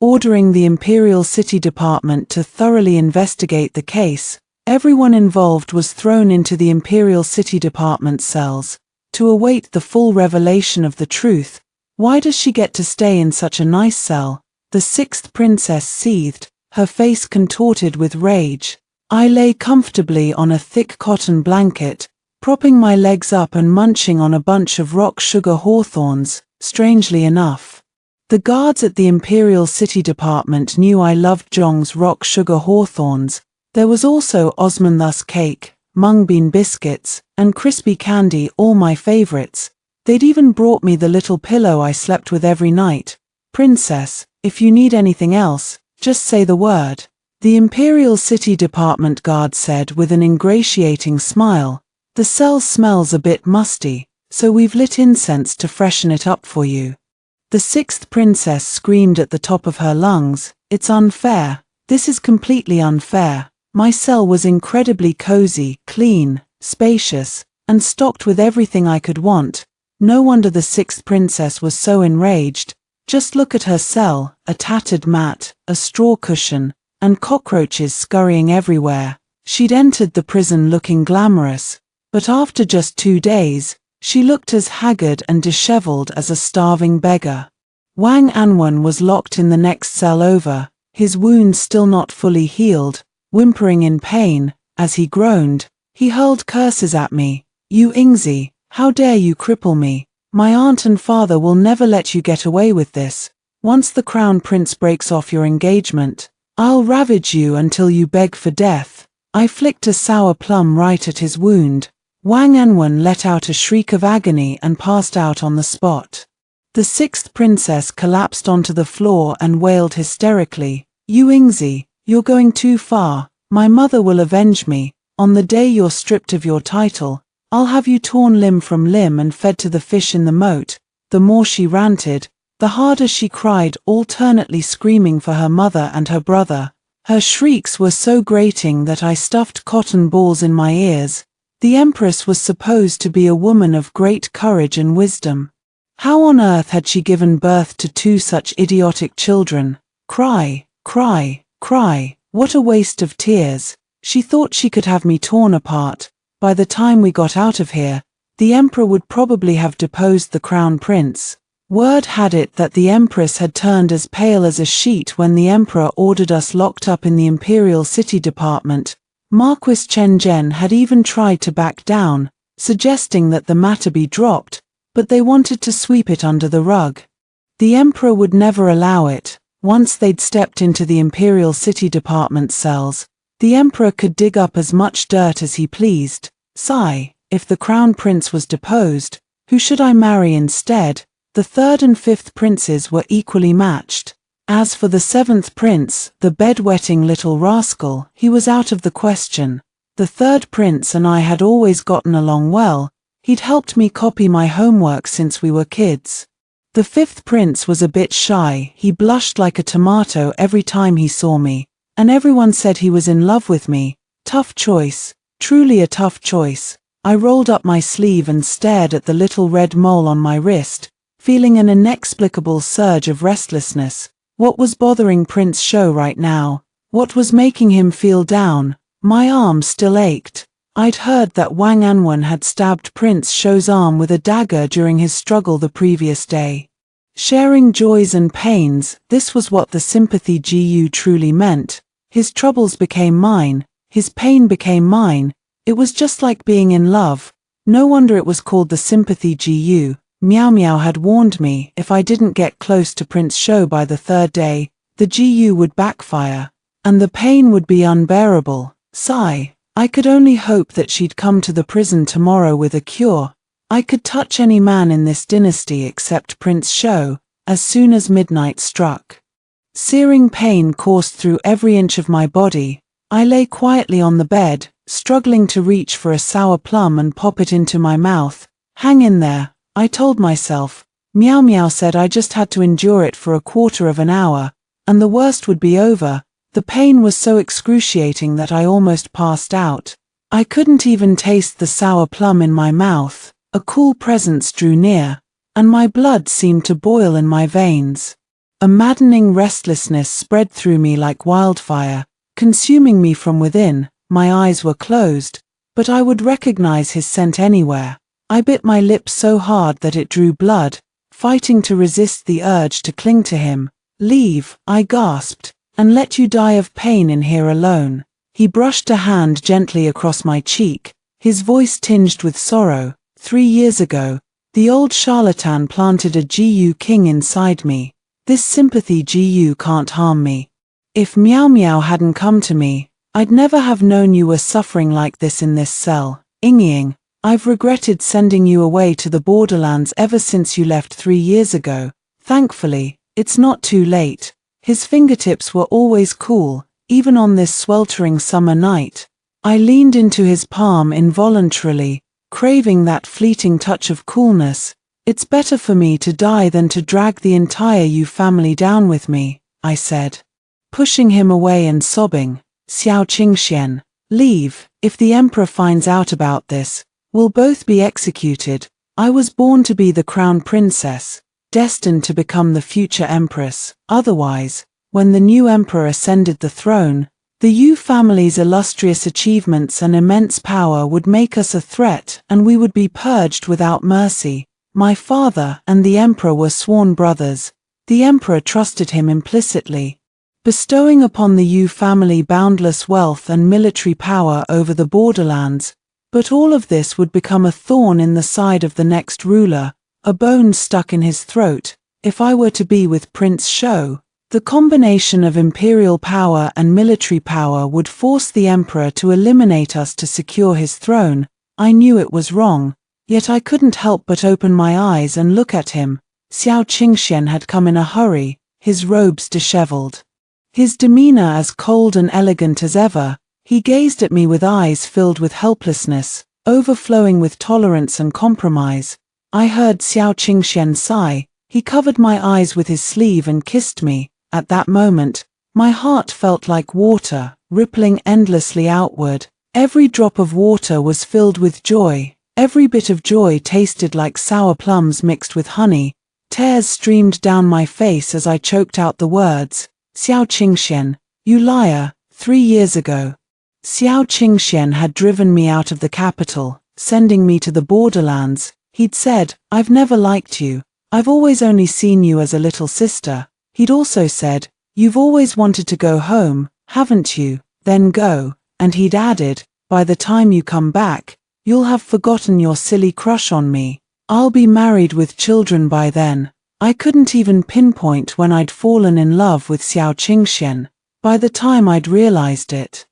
ordering the Imperial City Department to thoroughly investigate the case. Everyone involved was thrown into the Imperial City Department cells, to await the full revelation of the truth. Why does she get to stay in such a nice cell? The 6th princess seethed, her face contorted with rage. I lay comfortably on a thick cotton blanket, propping my legs up and munching on a bunch of rock sugar hawthorns. Strangely enough, the guards at the Imperial City Department knew I loved Zhong's rock sugar hawthorns. There was also osmanthus cake, mung bean biscuits, and crispy candy, all my favorites. They'd even brought me the little pillow I slept with every night. Princess, if you need anything else, just say the word. The Imperial City Department guard said with an ingratiating smile. The cell smells a bit musty, so we've lit incense to freshen it up for you. The 6th princess screamed at the top of her lungs. It's unfair. This is completely unfair. My cell was incredibly cozy, clean, spacious, and stocked with everything I could want. No wonder the 6th princess was so enraged. Just look at her cell, a tattered mat, a straw cushion, and cockroaches scurrying everywhere. She'd entered the prison looking glamorous, but after just 2 days, she looked as haggard and disheveled as a starving beggar. Wang Anwen was locked in the next cell over, his wounds still not fully healed, whimpering in pain. As he groaned, he hurled curses at me. You Yingzi, how dare you cripple me? My aunt and father will never let you get away with this. Once the crown prince breaks off your engagement, I'll ravage you until you beg for death. I flicked a sour plum right at his wound. Wang Anwen let out a shriek of agony and passed out on the spot. The 6th princess collapsed onto the floor and wailed hysterically. You Yingzi, you're going too far. My mother will avenge me. On the day you're stripped of your title, I'll have you torn limb from limb and fed to the fish in the moat. The more she ranted, the harder she cried, alternately screaming for her mother and her brother. Her shrieks were so grating that I stuffed cotton balls in my ears. The Empress was supposed to be a woman of great courage and wisdom. How on earth had she given birth to 2 such idiotic children? Cry, cry, cry, what a waste of tears. She thought she could have me torn apart. By the time we got out of here, the Emperor would probably have deposed the Crown Prince. Word had it that the Empress had turned as pale as a sheet when the Emperor ordered us locked up in the Imperial City Department. Marquis Chen had even tried to back down, suggesting that the matter be dropped, but they wanted to sweep it under the rug. The Emperor would never allow it. Once they'd stepped into the Imperial City Department cells, the Emperor could dig up as much dirt as he pleased. Sigh, if the Crown Prince was deposed, who should I marry instead? The 3rd and 5th princes were equally matched. As for the 7th prince, the bedwetting little rascal, he was out of the question. The 3rd prince and I had always gotten along well. He'd helped me copy my homework since we were kids. The 5th prince was a bit shy. He blushed like a tomato every time he saw me, and everyone said he was in love with me. Tough choice, truly a tough choice. I rolled up my sleeve and stared at the little red mole on my wrist, feeling an inexplicable surge of restlessness. What was bothering Prince Sho right now? What was making him feel down? My arm still ached. I'd heard that Wang Anwen had stabbed Prince Sho's arm with a dagger during his struggle the previous day. Sharing joys and pains, this was what the sympathy Gu truly meant. His troubles became mine, his pain became mine. It was just like being in love. No wonder it was called the sympathy Gu. Meow Meow had warned me if I didn't get close to Prince Sho by the third day, the Gu would backfire, and the pain would be unbearable. Sigh. I could only hope that she'd come to the prison tomorrow with a cure. I could touch any man in this dynasty except Prince Sho, as soon as midnight struck. Searing pain coursed through every inch of my body. I lay quietly on the bed, struggling to reach for a sour plum and pop it into my mouth. Hang in there, I told myself. Meow Meow said I just had to endure it for a quarter of an hour, and the worst would be over. The pain was so excruciating that I almost passed out. I couldn't even taste the sour plum in my mouth. A cool presence drew near, and my blood seemed to boil in my veins. A maddening restlessness spread through me like wildfire, consuming me from within. My eyes were closed, but I would recognize his scent anywhere. I bit my lip so hard that it drew blood, fighting to resist the urge to cling to him. Leave, I gasped, and let you die of pain in here alone. He brushed a hand gently across my cheek, his voice tinged with sorrow. 3 years ago, the old charlatan planted a Gu king inside me. This sympathy Gu can't harm me. If Meow Meow hadn't come to me, I'd never have known you were suffering like this in this cell. Ying, I've regretted sending you away to the borderlands ever since you left 3 years ago. Thankfully, it's not too late. His fingertips were always cool, even on this sweltering summer night. I leaned into his palm involuntarily, craving that fleeting touch of coolness. It's better for me to die than to drag the entire Yu family down with me, I said, pushing him away and sobbing. Xiao Qingxian, leave. If the emperor finds out about this, we'll both be executed. I was born to be the crown princess, destined to become the future empress. Otherwise, when the new emperor ascended the throne, the Yu family's illustrious achievements and immense power would make us a threat, and we would be purged without mercy. My father and the emperor were sworn brothers. The emperor trusted him implicitly, bestowing upon the Yu family boundless wealth and military power over the borderlands. But all of this would become a thorn in the side of the next ruler, a bone stuck in his throat. If I were to be with Prince Sho, the combination of imperial power and military power would force the emperor to eliminate us to secure his throne. I knew it was wrong, yet I couldn't help but open my eyes and look at him. Xiao Qingxian had come in a hurry, his robes disheveled, his demeanor as cold and elegant as ever. He gazed at me with eyes filled with helplessness, overflowing with tolerance and compromise. I heard Xiao Qingxian sigh. He covered my eyes with his sleeve and kissed me. At that moment, my heart felt like water, rippling endlessly outward. Every drop of water was filled with joy. Every bit of joy tasted like sour plums mixed with honey. Tears streamed down my face as I choked out the words, Xiao Qingxian, you liar. 3 years ago, Xiao Qingxian had driven me out of the capital, sending me to the borderlands. He'd said, I've never liked you. I've always only seen you as a little sister. He'd also said, you've always wanted to go home, haven't you? Then go. And he'd added, by the time you come back, you'll have forgotten your silly crush on me. I'll be married with children by then. I couldn't even pinpoint when I'd fallen in love with Xiao Qingxian. By the time I'd realized it,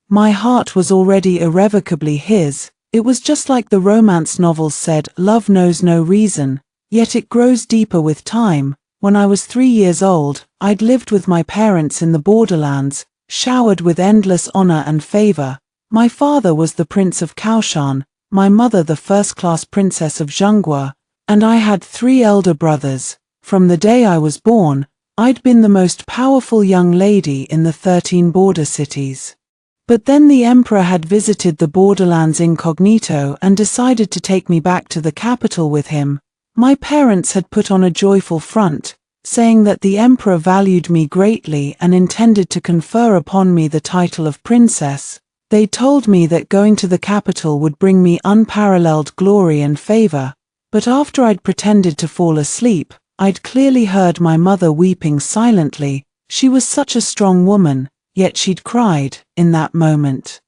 my heart was already irrevocably his. It was just like the romance novels said, love knows no reason, yet it grows deeper with time. When I was 3 years old, I'd lived with my parents in the borderlands, showered with endless honor and favor. My father was the Prince of Kaoshan, my mother the first-class princess of Zhenghua, and I had 3 elder brothers. From the day I was born, I'd been the most powerful young lady in the 13 border cities. But then the emperor had visited the borderlands incognito and decided to take me back to the capital with him. My parents had put on a joyful front, saying that the emperor valued me greatly and intended to confer upon me the title of princess. They told me that going to the capital would bring me unparalleled glory and favor, but after I'd pretended to fall asleep, I'd clearly heard my mother weeping silently. She was such a strong woman, yet she'd cried in that moment.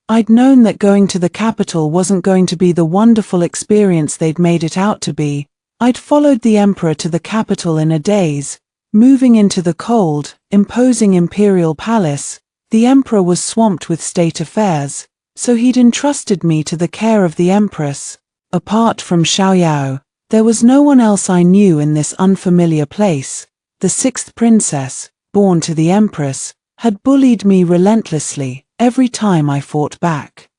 I'd known that going to the capital wasn't going to be the wonderful experience they'd made it out to be. I'd followed the emperor to the capital in a daze, moving into the cold, imposing imperial palace. The emperor was swamped with state affairs, so he'd entrusted me to the care of the empress. Apart from Xiaoyao, there was no one else I knew in this unfamiliar place. The sixth princess, born to the empress, had bullied me relentlessly every time I fought back.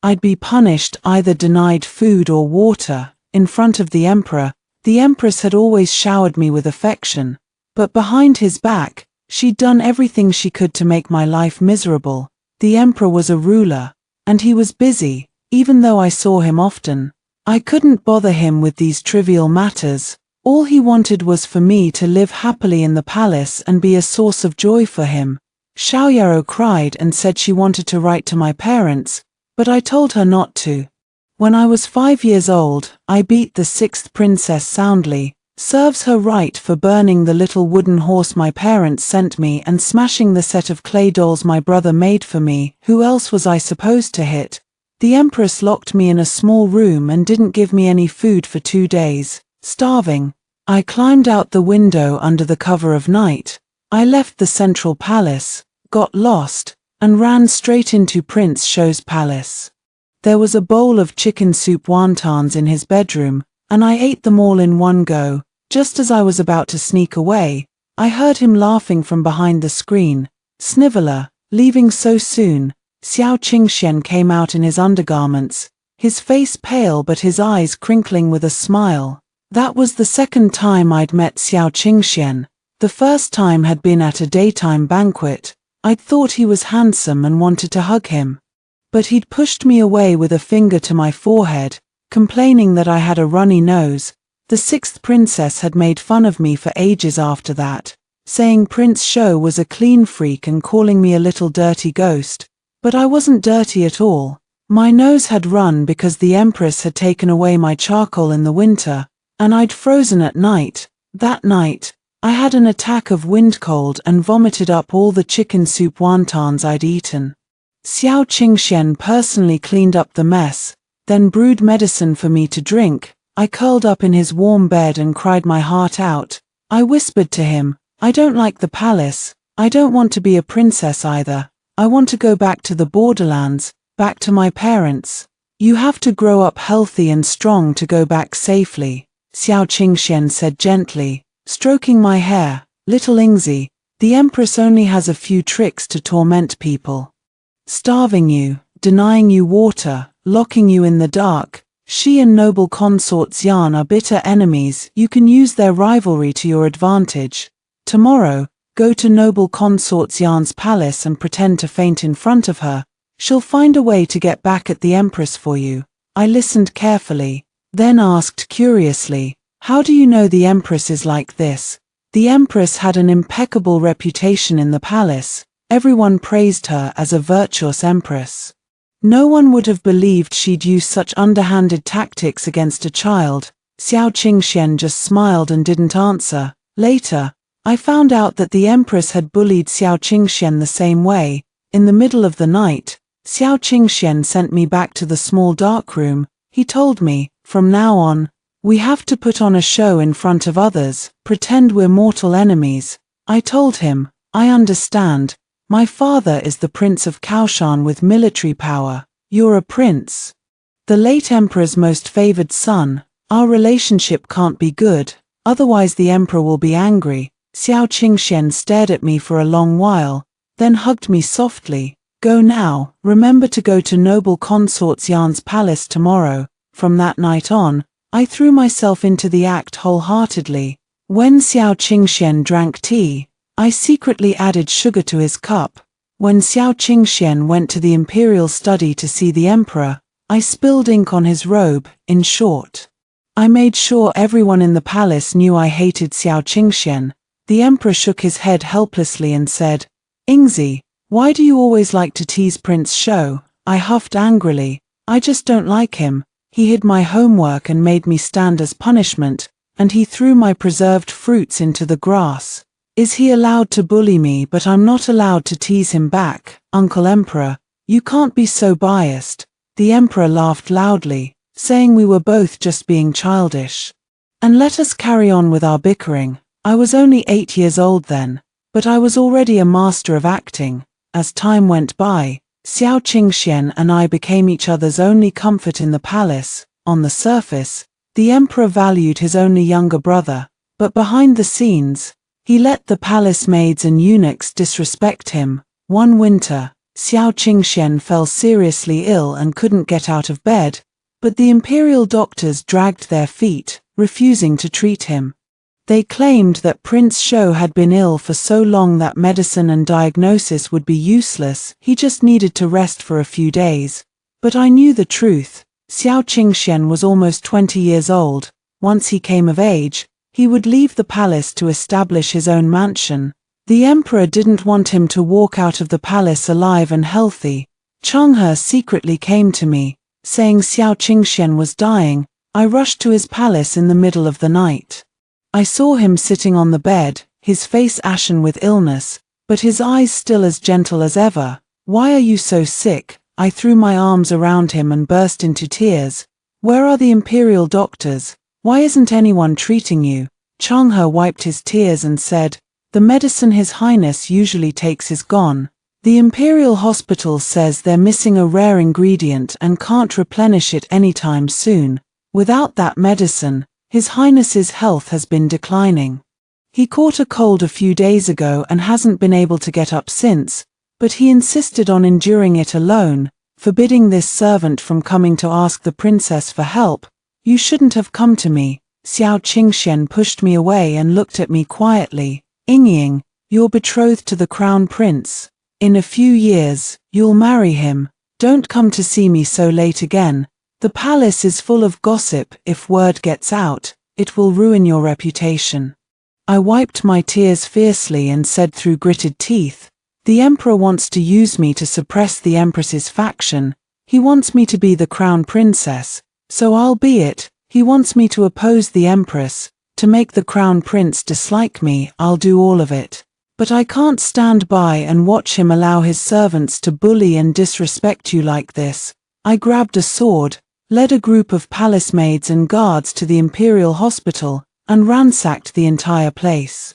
I'd be punished, either denied food or water, in front of the emperor. The empress had always showered me with affection, but behind his back, she'd done everything she could to make my life miserable. The emperor was a ruler, and he was busy, even though I saw him often. I couldn't bother him with these trivial matters. All he wanted was for me to live happily in the palace and be a source of joy for him. Xiaoyao cried and said she wanted to write to my parents, but I told her not to. When I was 5 years old, I beat the sixth princess soundly. Serves her right for burning the little wooden horse my parents sent me and smashing the set of clay dolls my brother made for me. Who else was I supposed to hit? The empress locked me in a small room and didn't give me any food for 2 days. Starving, I climbed out the window under the cover of night. I left the central palace, got lost, and ran straight into Prince Shou's palace. There was a bowl of chicken soup wontons in his bedroom, and I ate them all in one go. Just as I was about to sneak away, I heard him laughing from behind the screen. Sniveler, leaving so soon. Xiao Qingxian came out in his undergarments, his face pale but his eyes crinkling with a smile. That was the second time I'd met Xiao Qingxian. The first time had been at a daytime banquet. I'd thought he was handsome and wanted to hug him. But he'd pushed me away with a finger to my forehead, complaining that I had a runny nose. The sixth princess had made fun of me for ages after that, saying Prince Shou was a clean freak and calling me a little dirty ghost. But I wasn't dirty at all. My nose had run because the empress had taken away my charcoal in the winter, and I'd frozen at night. That night, I had an attack of wind cold and vomited up all the chicken soup wontons I'd eaten. Xiao Qingxian personally cleaned up the mess, then brewed medicine for me to drink. I curled up in his warm bed and cried my heart out. I whispered to him, I don't like the palace. I don't want to be a princess either. I want to go back to the borderlands, back to my parents. You have to grow up healthy and strong to go back safely, Xiao Qingxian said gently, stroking my hair. Little Ingzi, the empress only has a few tricks to torment people. Starving you, denying you water, locking you in the dark. She and noble consort Xian are bitter enemies. You can use their rivalry to your advantage. Tomorrow, go to noble consort Xian's palace and pretend to faint in front of her. She'll find a way to get back at the empress for you. I listened carefully, then asked curiously, how do you know the empress is like this? The empress had an impeccable reputation in the palace. Everyone praised her as a virtuous empress. No one would have believed she'd use such underhanded tactics against a child. Xiao Qingxian just smiled and didn't answer. Later, I found out that the empress had bullied Xiao Qingxian the same way. In the middle of the night, Xiao Qingxian sent me back to the small dark room. He told me, from now on, we have to put on a show in front of others, pretend we're mortal enemies. I told him, I understand. My father is the Prince of Kaoshan with military power. You're a prince. The late emperor's most favored son. Our relationship can't be good, otherwise the emperor will be angry. Xiao Qingxian stared at me for a long while, then hugged me softly. Go now, remember to go to noble consort Xian's palace tomorrow. From that night on, I threw myself into the act wholeheartedly. When Xiao Qingxian drank tea, I secretly added sugar to his cup. When Xiao Qingxian went to the imperial study to see the emperor, I spilled ink on his robe. In short, I made sure everyone in the palace knew I hated Xiao Qingxian. The emperor shook his head helplessly and said, "Ingzi, why do you always like to tease Prince Shou?" I huffed angrily, "I just don't like him. He hid my homework and made me stand as punishment, and he threw my preserved fruits into the grass. Is he allowed to bully me but I'm not allowed to tease him back? Uncle Emperor, you can't be so biased." The emperor laughed loudly, saying we were both just being childish. And let us carry on with our bickering. I was only 8 years old then, but I was already a master of acting. As time went by, Xiao Qingxian and I became each other's only comfort in the palace. On the surface, the emperor valued his only younger brother, but behind the scenes, he let the palace maids and eunuchs disrespect him. One winter, Xiao Qingxian fell seriously ill and couldn't get out of bed, but the imperial doctors dragged their feet, refusing to treat him. They claimed that Prince Shou had been ill for so long that medicine and diagnosis would be useless, he just needed to rest for a few days. But I knew the truth. Xiao Qingxian was almost 20 years old. Once he came of age, he would leave the palace to establish his own mansion. The emperor didn't want him to walk out of the palace alive and healthy. Changhe secretly came to me, saying Xiao Qingxian was dying. I rushed to his palace in the middle of the night. I saw him sitting on the bed, his face ashen with illness, but his eyes still as gentle as ever. "Why are you so sick?" I threw my arms around him and burst into tears. "Where are the imperial doctors? Why isn't anyone treating you?" Changhe wiped his tears and said, "The medicine His Highness usually takes is gone. The imperial hospital says they're missing a rare ingredient and can't replenish it anytime soon. Without that medicine, His Highness's health has been declining. He caught a cold a few days ago and hasn't been able to get up since, but he insisted on enduring it alone, forbidding this servant from coming to ask the princess for help. You shouldn't have come to me." Xiao Qingxian pushed me away and looked at me quietly. "Yingying, you're betrothed to the crown prince. In a few years, you'll marry him. Don't come to see me so late again. The palace is full of gossip. If word gets out, it will ruin your reputation." I wiped my tears fiercely and said through gritted teeth, "The emperor wants to use me to suppress the empress's faction. He wants me to be the crown princess, so I'll be it. He wants me to oppose the empress, to make the crown prince dislike me. I'll do all of it. But I can't stand by and watch him allow his servants to bully and disrespect you like this." I grabbed a sword, led a group of palace maids and guards to the imperial hospital, and ransacked the entire place.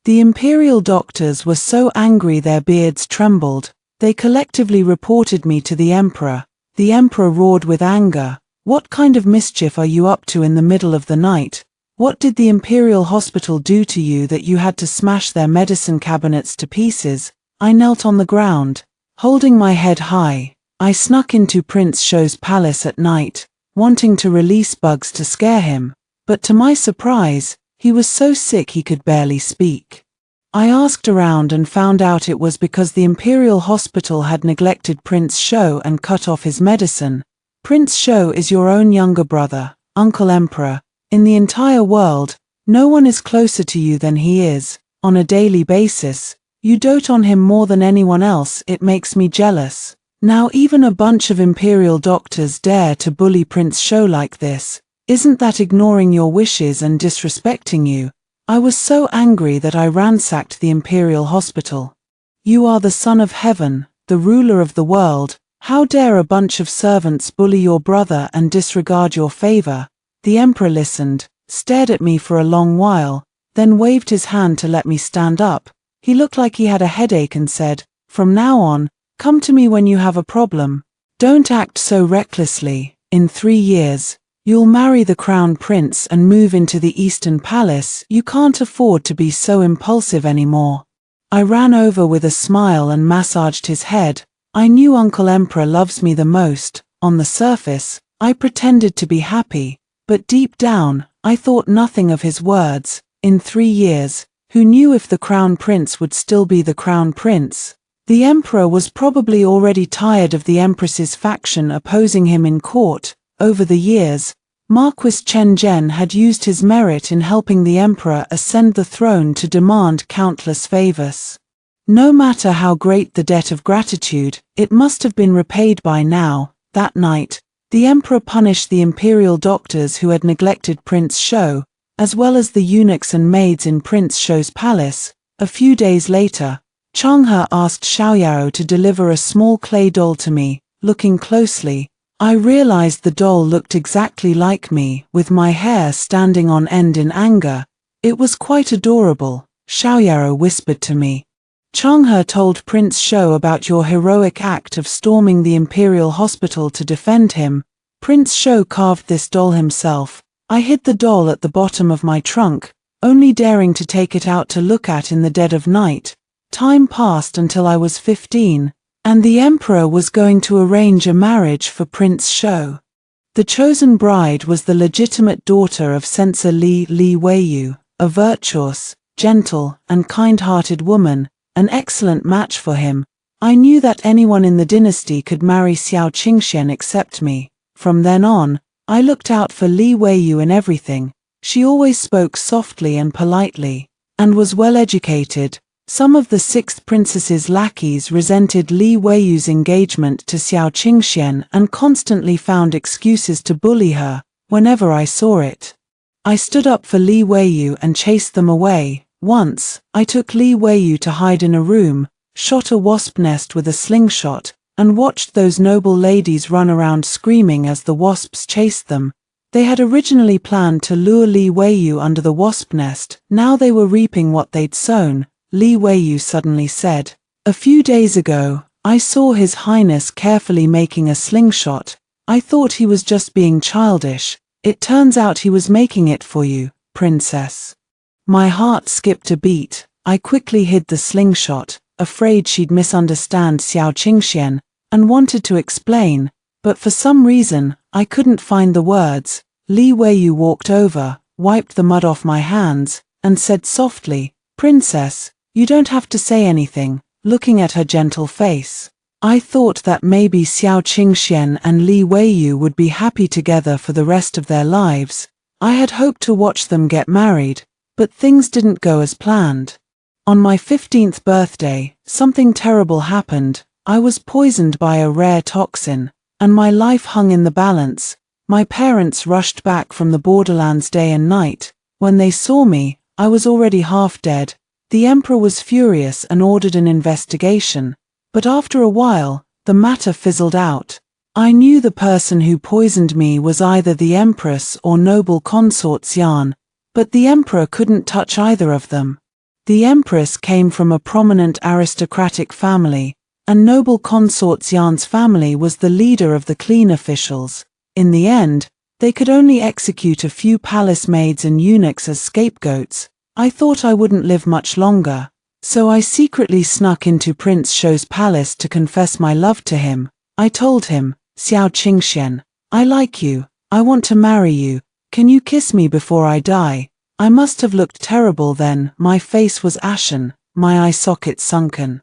The imperial doctors were so angry their beards trembled. They collectively reported me to the emperor. The emperor roared with anger. "What kind of mischief are you up to in the middle of the night? What did the imperial hospital do to you that you had to smash their medicine cabinets to pieces?" I knelt on the ground, holding my head high. I snuck into Prince Shou's palace at night, wanting to release bugs to scare him, but to my surprise, he was so sick he could barely speak. I asked around and found out it was because the imperial hospital had neglected Prince Shou and cut off his medicine. Prince Shou is your own younger brother, Uncle Emperor. In the entire world, no one is closer to you than he is. On a daily basis, you dote on him more than anyone else. It makes me jealous. Now even a bunch of imperial doctors dare to bully Prince Shou like this. Isn't that ignoring your wishes and disrespecting you? I was so angry that I ransacked the imperial hospital. You are the son of heaven, the ruler of the world. How dare a bunch of servants bully your brother and disregard your favor? The emperor listened, stared at me for a long while, then waved his hand to let me stand up. He looked like he had a headache and said, "From now on, come to me when you have a problem. Don't act so recklessly. In 3 years, you'll marry the crown prince and move into the Eastern Palace. You can't afford to be so impulsive anymore." I ran over with a smile and massaged his head. I knew Uncle Emperor loves me the most. On the surface, I pretended to be happy, but deep down, I thought nothing of his words. In 3 years, who knew if the crown prince would still be the crown prince? The emperor was probably already tired of the empress's faction opposing him in court. Over the years, Marquis Chen Zhen had used his merit in helping the emperor ascend the throne to demand countless favors. No matter how great the debt of gratitude, it must have been repaid by now. That night, the emperor punished the imperial doctors who had neglected Prince Shou, as well as the eunuchs and maids in Prince Shou's palace. A few days later, Changhe asked Xiaoyao to deliver a small clay doll to me. Looking closely, I realized the doll looked exactly like me, with my hair standing on end in anger. It was quite adorable, Xiaoyao whispered to me. Changhe told Prince Shou about your heroic act of storming the imperial hospital to defend him. Prince Shou carved this doll himself. I hid the doll at the bottom of my trunk, only daring to take it out to look at in the dead of night. Time passed until I was 15, and the emperor was going to arrange a marriage for Prince Shou. The chosen bride was the legitimate daughter of Censor Li Weiyu, a virtuous, gentle, and kind-hearted woman, an excellent match for him. I knew that anyone in the dynasty could marry Xiao Qingxian except me. From then on, I looked out for Li Weiyu in everything. She always spoke softly and politely, and was well educated. Some of the sixth princess's lackeys resented Li Weiyu's engagement to Xiao Qingxian and constantly found excuses to bully her. Whenever I saw it, I stood up for Li Weiyu and chased them away. Once, I took Li Weiyu to hide in a room, shot a wasp nest with a slingshot, and watched those noble ladies run around screaming as the wasps chased them. They had originally planned to lure Li Weiyu under the wasp nest. Now they were reaping what they'd sown. Li Weiyu suddenly said, "A few days ago, I saw His Highness carefully making a slingshot. I thought he was just being childish. It turns out he was making it for you, princess." My heart skipped a beat. I quickly hid the slingshot, afraid she'd misunderstand Xiao Qingxian, and wanted to explain, but for some reason, I couldn't find the words. Li Weiyu walked over, wiped the mud off my hands, and said softly, "Princess, you don't have to say anything," looking at her gentle face. I thought that maybe Xiao Qingxian and Li Weiyu would be happy together for the rest of their lives. I had hoped to watch them get married, but things didn't go as planned. On my 15th birthday, something terrible happened. I was poisoned by a rare toxin, and my life hung in the balance. My parents rushed back from the borderlands day and night. When they saw me, I was already half dead. The emperor was furious and ordered an investigation, but after a while, the matter fizzled out. I knew the person who poisoned me was either the empress or noble consort Xian, but the emperor couldn't touch either of them. The empress came from a prominent aristocratic family, and noble consort Xian's family was the leader of the clean officials. In the end, they could only execute a few palace maids and eunuchs as scapegoats. I thought I wouldn't live much longer, so I secretly snuck into Prince Shou's palace to confess my love to him. I told him, "Xiao Qingxian, I like you, I want to marry you, can you kiss me before I die?" I must have looked terrible then. My face was ashen, my eye sockets sunken.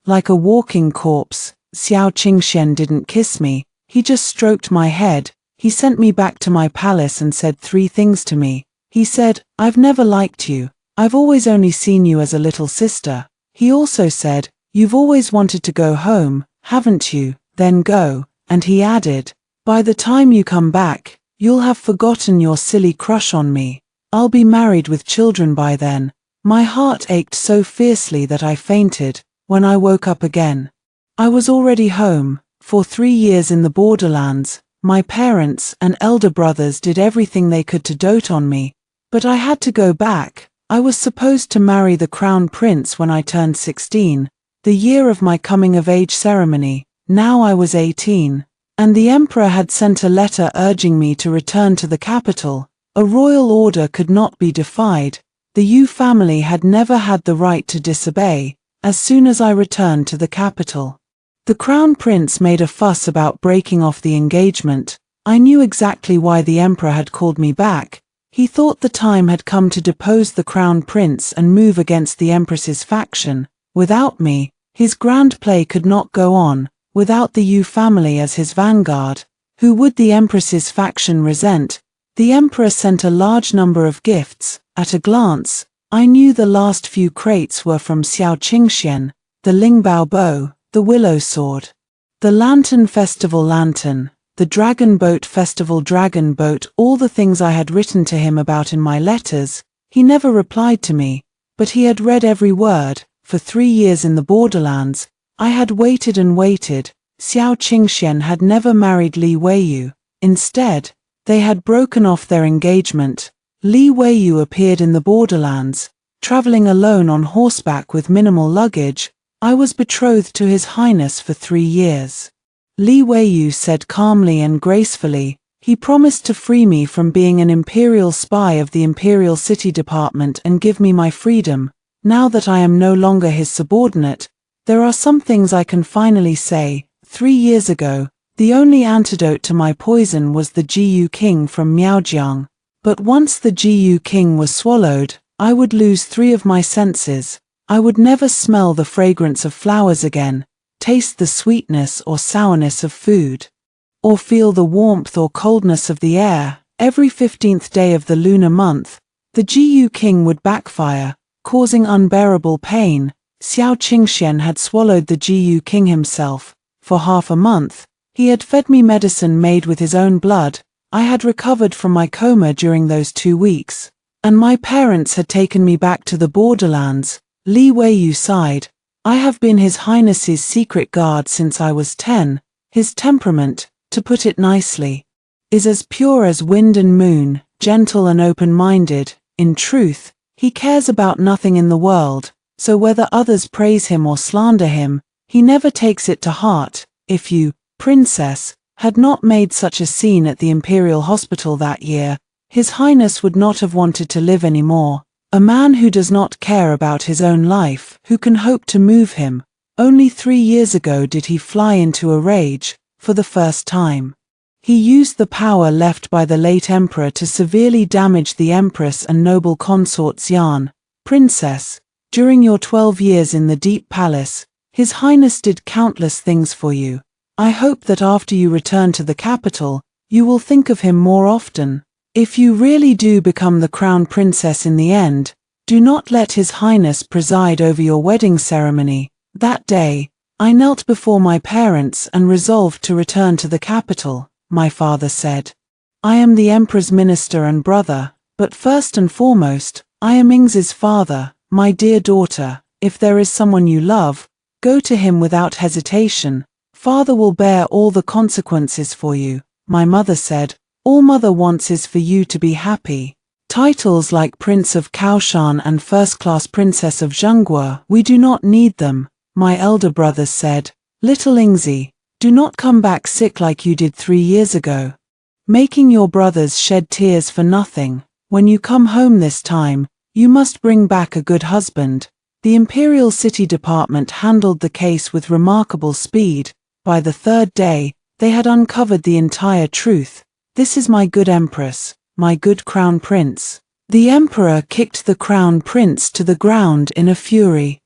Like a walking corpse, Xiao Qingxian didn't kiss me, he just stroked my head. He sent me back to my palace and said 3 things to me. He said, "I've never liked you. I've always only seen you as a little sister." He also said, "You've always wanted to go home, haven't you? Then go." And he added, "By the time you come back, you'll have forgotten your silly crush on me. I'll be married with children by then." My heart ached so fiercely that I fainted. When I woke up again, I was already home. For 3 years in the borderlands, my parents and elder brothers did everything they could to dote on me, but I had to go back. I was supposed to marry the crown prince when I turned 16, the year of my coming-of-age ceremony. Now I was 18, and the emperor had sent a letter urging me to return to the capital. A royal order could not be defied. The Yu family had never had the right to disobey. As soon as I returned to the capital, the crown prince made a fuss about breaking off the engagement. I knew exactly why the emperor had called me back. He thought the time had come to depose the crown prince and move against the empress's faction. Without me, His grand play could not go on, without the Yu family as his vanguard. Who would the Empress's faction resent? The Emperor sent a large number of gifts. At a glance, I knew the last few crates were from Xiao Qingxian, the Lingbao bow, the willow sword, the lantern festival lantern, the dragon boat festival dragon boat, all the things I had written to him about in my letters. He never replied to me, but he had read every word. For 3 years in the borderlands, I had waited and waited. Xiao Qingxian had never married Li Weiyu. Instead, they had broken off their engagement. Li Weiyu appeared in the borderlands, traveling alone on horseback with minimal luggage. I was betrothed to His Highness for 3 years. Li Weiyu said calmly and gracefully, he promised to free me from being an imperial spy of the Imperial City Department and give me my freedom. Now that I am no longer his subordinate, there are some things I can finally say. 3 years ago, the only antidote to my poison was the Jiyu King from Miaojiang. But once the Jiyu King was swallowed, I would lose 3 of my senses. I would never smell the fragrance of flowers again, taste the sweetness or sourness of food, or feel the warmth or coldness of the air. Every 15th day of the lunar month, the Jiyu King would backfire, causing unbearable pain. Xiao Qingxian had swallowed the Jiyu King himself. For half a month, he had fed me medicine made with his own blood. I had recovered from my coma during those 2 weeks, and my parents had taken me back to the borderlands. Li Weiyu sighed. I have been His Highness's secret guard since I was 10. His temperament, to put it nicely, is as pure as wind and moon, gentle and open-minded. In truth, he cares about nothing in the world, so whether others praise him or slander him, he never takes it to heart. If you, Princess, had not made such a scene at the Imperial Hospital that year, His Highness would not have wanted to live anymore. A man who does not care about his own life, who can hope to move him? Only 3 years ago did he fly into a rage, for the first time. He used the power left by the late emperor to severely damage the Empress and noble consort Xian. Princess, during your 12 years in the Deep Palace, His Highness did countless things for you. I hope that after you return to the capital, you will think of him more often. If you really do become the crown princess in the end, do not let His Highness preside over your wedding ceremony. That day, I knelt before my parents and resolved to return to the capital. My father said, I am the Emperor's minister and brother, but first and foremost, I am Ingzi's father. My dear daughter, if there is someone you love, go to him without hesitation. Father will bear all the consequences for you. My mother said, all mother wants is for you to be happy. Titles like Prince of Kaoshan and First-Class Princess of Zhengguo, we do not need them. My elder brothers said, little Ingzi, do not come back sick like you did 3 years ago, making your brothers shed tears for nothing. When you come home this time, you must bring back a good husband. The Imperial City Department handled the case with remarkable speed. By the 3rd day, they had uncovered the entire truth. This is my good Empress, my good Crown Prince. The Emperor kicked the Crown Prince to the ground in a fury.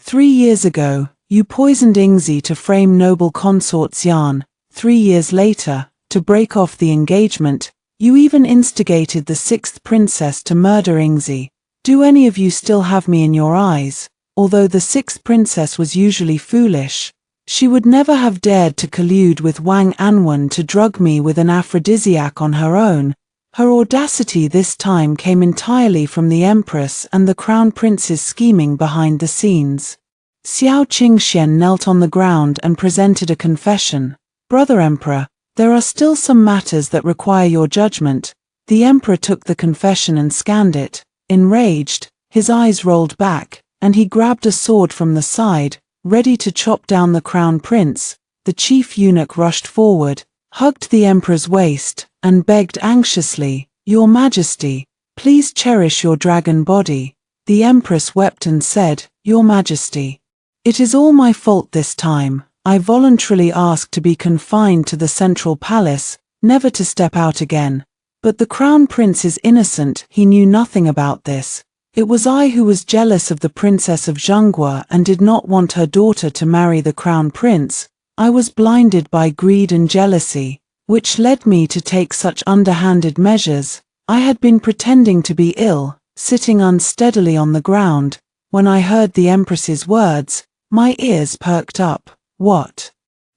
3 years ago, you poisoned Ingzi to frame noble consort Xian. 3 years later, to break off the engagement, you even instigated the 6th princess to murder Ingzi. Do any of you still have me in your eyes? Although the 6th princess was usually foolish, she would never have dared to collude with Wang Anwen to drug me with an aphrodisiac on her own. Her audacity this time came entirely from the Empress and the Crown Prince's scheming behind the scenes. Xiao Qingxian knelt on the ground and presented a confession. Brother Emperor, there are still some matters that require your judgment. The Emperor took the confession and scanned it. Enraged, his eyes rolled back, and he grabbed a sword from the side, ready to chop down the Crown Prince. The chief eunuch rushed forward, hugged the Emperor's waist, and begged anxiously, Your Majesty, please cherish your dragon body. The Empress wept and said, Your Majesty, it is all my fault this time. I voluntarily asked to be confined to the central palace, never to step out again. But the Crown Prince is innocent, he knew nothing about this. It was I who was jealous of the princess of Zhengguo and did not want her daughter to marry the crown prince. I was blinded by greed and jealousy, which led me to take such underhanded measures. I had been pretending to be ill, sitting unsteadily on the ground. When I heard the Empress's words, my ears perked up. What?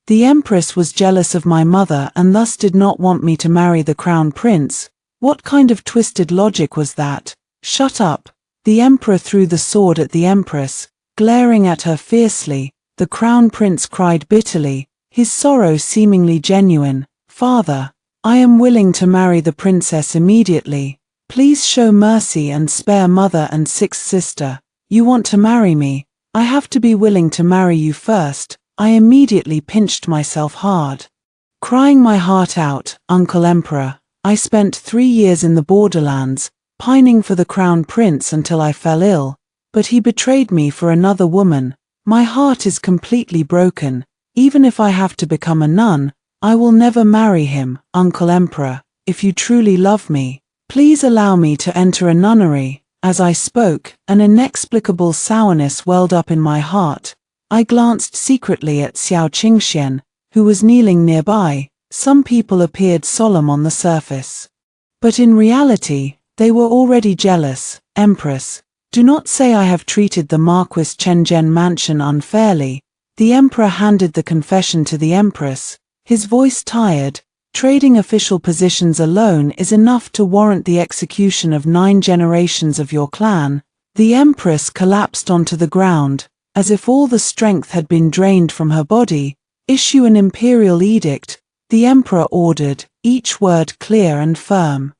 The Empress was jealous of my mother and thus did not want me to marry the crown prince? What kind of twisted logic was that? Shut up. The Emperor threw the sword at the Empress, glaring at her fiercely. The crown prince cried bitterly, his sorrow seemingly genuine. Father, I am willing to marry the princess immediately. Please show mercy and spare mother and sixth sister. You want to marry me? I have to be willing to marry you first. I immediately pinched myself hard. Crying my heart out, Uncle Emperor, I spent 3 years in the borderlands, pining for the crown prince until I fell ill, but he betrayed me for another woman. My heart is completely broken. Even if I have to become a nun, I will never marry him. Uncle Emperor, if you truly love me, please allow me to enter a nunnery. As I spoke, an inexplicable sourness welled up in my heart. I glanced secretly at Xiao Qingxian, who was kneeling nearby. Some people appeared solemn on the surface, but in reality, they were already jealous. Empress, do not say I have treated the Marquis Chenzhen mansion unfairly. The Emperor handed the confession to the Empress, his voice tired. Trading official positions alone is enough to warrant the execution of 9 generations of your clan. The Empress collapsed onto the ground, as if all the strength had been drained from her body. Issue an imperial edict, the Emperor ordered, each word clear and firm.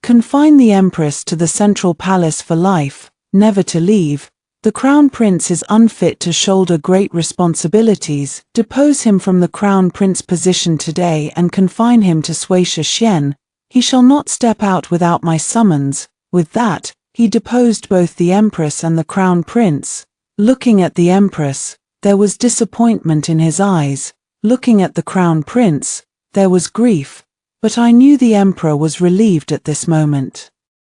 Confine the Empress to the central palace for life, never to leave. The crown prince is unfit to shoulder great responsibilities. Depose him from the crown prince position today and confine him to Suisha Xian. He shall not step out without my summons. With that, he deposed both the Empress and the crown prince. Looking at the Empress, there was disappointment in his eyes. Looking at the crown prince, there was grief. But I knew the Emperor was relieved at this moment.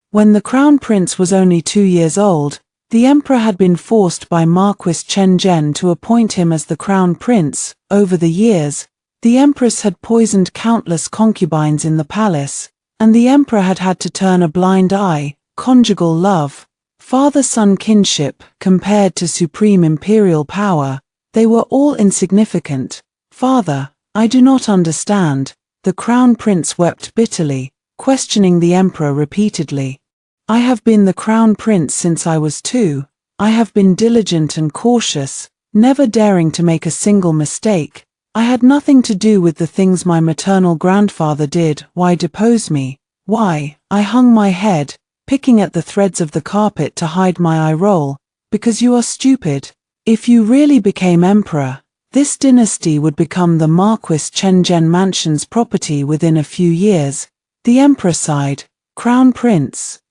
When the crown prince was only 2 years old, the Emperor had been forced by Marquis Chenzhen to appoint him as the crown prince. Over the years, the Empress had poisoned countless concubines in the palace, and the Emperor had had to turn a blind eye. Conjugal love, father-son kinship, compared to supreme imperial power, they were all insignificant. Father, I do not understand. The crown prince wept bitterly, questioning the Emperor repeatedly. I have been the crown prince since I was 2. I have been diligent and cautious, never daring to make a single mistake. I had nothing to do with the things my maternal grandfather did. Why depose me? Why? I hung my head, picking at the threads of the carpet to hide my eye roll. Because you are stupid. If you really became emperor, this dynasty would become the Marquis Chenzhen mansion's property within a few years. The Emperor sighed. Crown Prince,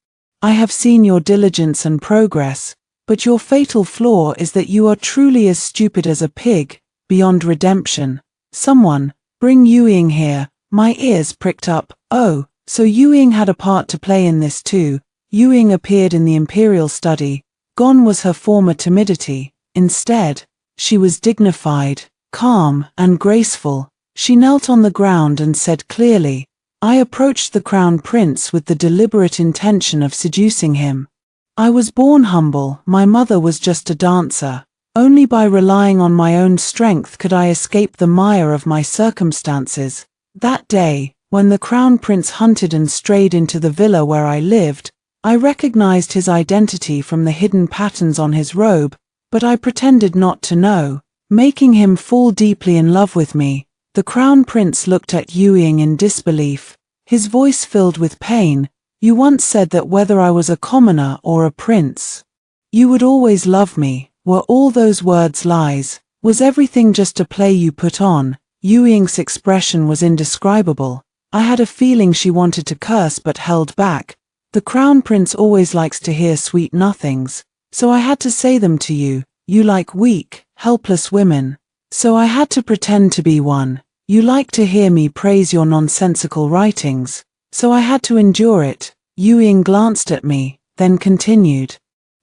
I have seen your diligence and progress, but your fatal flaw is that you are truly as stupid as a pig, beyond redemption. Someone, bring Yueying here. My ears pricked up. Oh, so Yueying had a part to play in this too. Yueying appeared in the imperial study. Gone was her former timidity. Instead, she was dignified, calm, and graceful. She knelt on the ground and said clearly, I approached the crown prince with the deliberate intention of seducing him. I was born humble. My mother was just a dancer. Only by relying on my own strength could I escape the mire of my circumstances. That day, when the crown prince hunted and strayed into the villa where I lived, I recognized his identity from the hidden patterns on his robe, but I pretended not to know, making him fall deeply in love with me. The crown prince looked at Yueying in disbelief, his voice filled with pain. You once said that whether I was a commoner or a prince, you would always love me. Were all those words lies? Was everything just a play you put on? Yueying's expression was indescribable. I had a feeling she wanted to curse but held back. The crown prince always likes to hear sweet nothings, so I had to say them to you. You like weak, helpless women, so I had to pretend to be one. You like to hear me praise your nonsensical writings, so I had to endure it. Yueying glanced at me, then continued.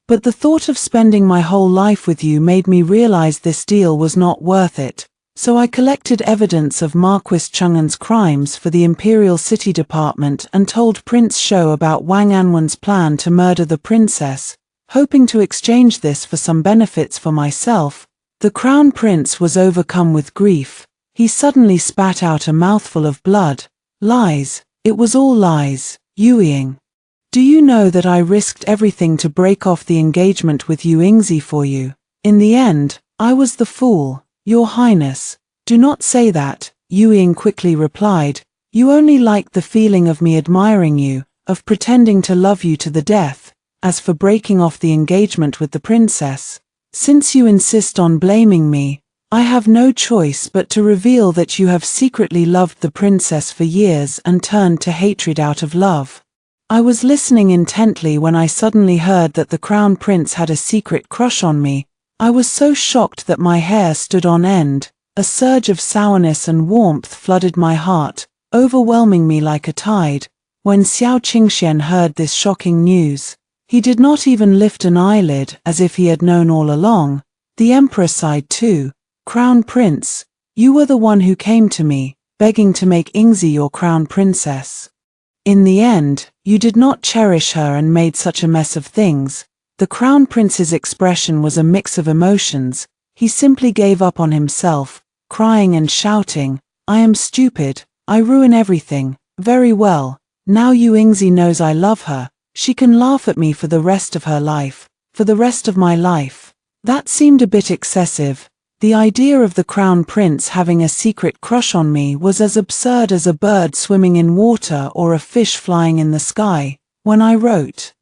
But the thought of spending my whole life with you made me realize this deal was not worth it. So I collected evidence of Marquis Chang'an's crimes for the Imperial City Department and told Prince Shou about Wang Anwen's plan to murder the princess, hoping to exchange this for some benefits for myself. The Crown Prince was overcome with grief. He suddenly spat out a mouthful of blood. Lies. It was all lies. Yueying. Do you know that I risked everything to break off the engagement with Yu Yingzi for you? In the end, I was the fool. Your Highness. Do not say that, Yueying quickly replied. You only liked the feeling of me admiring you, of pretending to love you to the death. As for breaking off the engagement with the princess, since you insist on blaming me, I have no choice but to reveal that you have secretly loved the princess for years and turned to hatred out of love. I was listening intently when I suddenly heard that the Crown Prince had a secret crush on me. I was so shocked that my hair stood on end. A surge of sourness and warmth flooded my heart, overwhelming me like a tide. When Xiao Qingxian heard this shocking news, he did not even lift an eyelid, as if he had known all along. The Emperor sighed too. Crown Prince, you were the one who came to me, begging to make Yingzi your Crown Princess. In the end, you did not cherish her and made such a mess of things. The Crown Prince's expression was a mix of emotions. He simply gave up on himself, crying and shouting, I am stupid, I ruin everything. Very well, now Yu Yingzi knows I love her. She can laugh at me for the rest of her life, for the rest of my life. That seemed a bit excessive. The idea of the Crown Prince having a secret crush on me was as absurd as a bird swimming in water or a fish flying in the sky. When I wrote,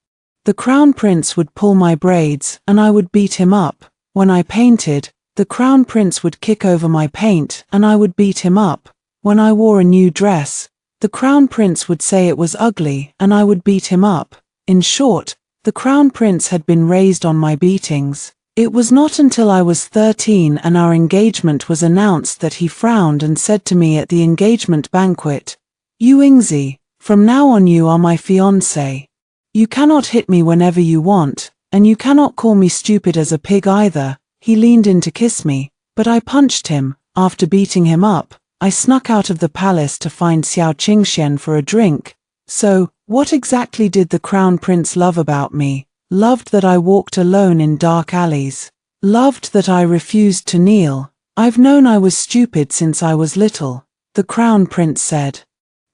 the Crown Prince would pull my braids and I would beat him up. When I painted, the Crown Prince would kick over my paint and I would beat him up. When I wore a new dress, the Crown Prince would say it was ugly and I would beat him up. In short, the Crown Prince had been raised on my beatings. It was not until I was 13 and our engagement was announced that he frowned and said to me at the engagement banquet, Yu Yingzi, from now on you are my fiancé. You cannot hit me whenever you want, and you cannot call me stupid as a pig either. He leaned in to kiss me, but I punched him. After beating him up, I snuck out of the palace to find Xiao Qingxian for a drink. So, what exactly did the Crown Prince love about me? Loved that I walked alone in dark alleys. Loved that I refused to kneel. I've known I was stupid since I was little, the Crown Prince said.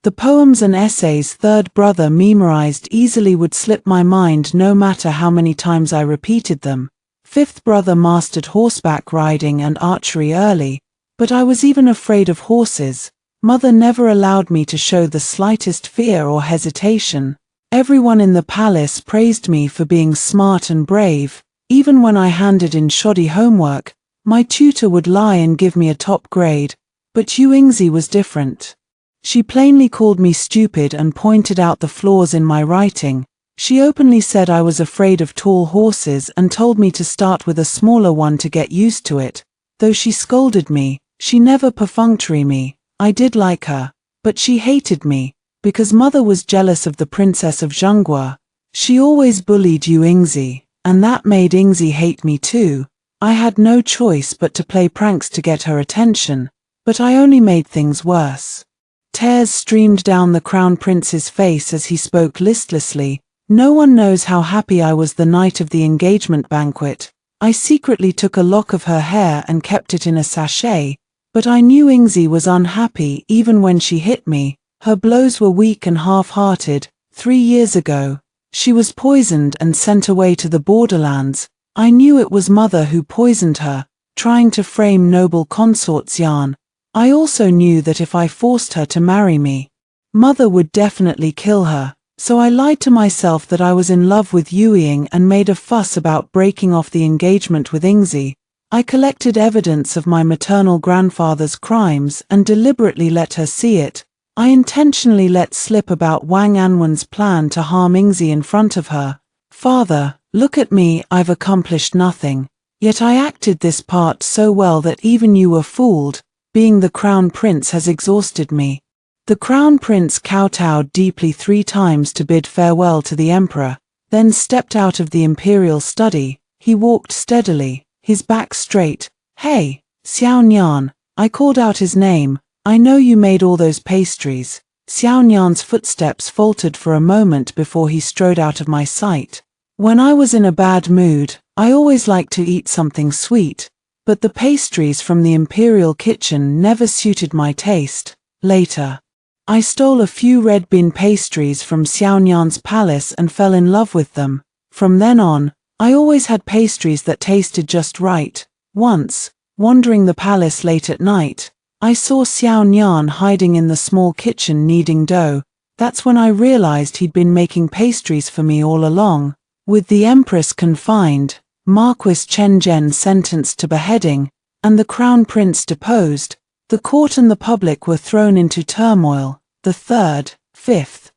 The poems and essays third brother memorized easily would slip my mind no matter how many times I repeated them. Fifth brother mastered horseback riding and archery early, but I was even afraid of horses. Mother never allowed me to show the slightest fear or hesitation. Everyone in the palace praised me for being smart and brave. Even when I handed in shoddy homework, my tutor would lie and give me a top grade. But Yu Yingzi was different. She plainly called me stupid and pointed out the flaws in my writing. She openly said I was afraid of tall horses and told me to start with a smaller one to get used to it. Though she scolded me, she never perfunctory me. I did like her, but she hated me. Because mother was jealous of the princess of Zhenghua. She always bullied Yu Yingzi, and that made Yingzi hate me too. I had no choice but to play pranks to get her attention, but I only made things worse. Tears streamed down the Crown Prince's face as he spoke listlessly. No one knows how happy I was the night of the engagement banquet. I secretly took a lock of her hair and kept it in a sachet, but I knew Yingzi was unhappy even when she hit me. Her blows were weak and half-hearted. 3 years ago, she was poisoned and sent away to the borderlands. I knew it was mother who poisoned her, trying to frame noble consort Xian. I also knew that if I forced her to marry me, mother would definitely kill her. So I lied to myself that I was in love with Yueying and made a fuss about breaking off the engagement with Yingzi. I collected evidence of my maternal grandfather's crimes and deliberately let her see it. I intentionally let slip about Wang Anwen's plan to harm Yingzi in front of her. Father, look at me, I've accomplished nothing. Yet I acted this part so well that even you were fooled. Being the Crown Prince has exhausted me. The Crown Prince kowtowed deeply 3 times to bid farewell to the Emperor. then stepped out of the imperial study. He walked steadily, his back straight. "Hey, Xiao Nian," I called out his name. "I know you made all those pastries." Xiao Nian's footsteps faltered for a moment before he strode out of my sight. When I was in a bad mood, I always liked to eat something sweet, but the pastries from the imperial kitchen never suited my taste. Later, I stole a few red bean pastries from Xiao Nian's palace and fell in love with them. From then on, I always had pastries that tasted just right. Once, wandering the palace late at night, I saw Xiao Nian hiding in the small kitchen kneading dough. That's when I realized he'd been making pastries for me all along. With the empress confined, Marquis Chen Zhen sentenced to beheading, and the crown prince deposed, the court and the public were thrown into turmoil. The third, fifth,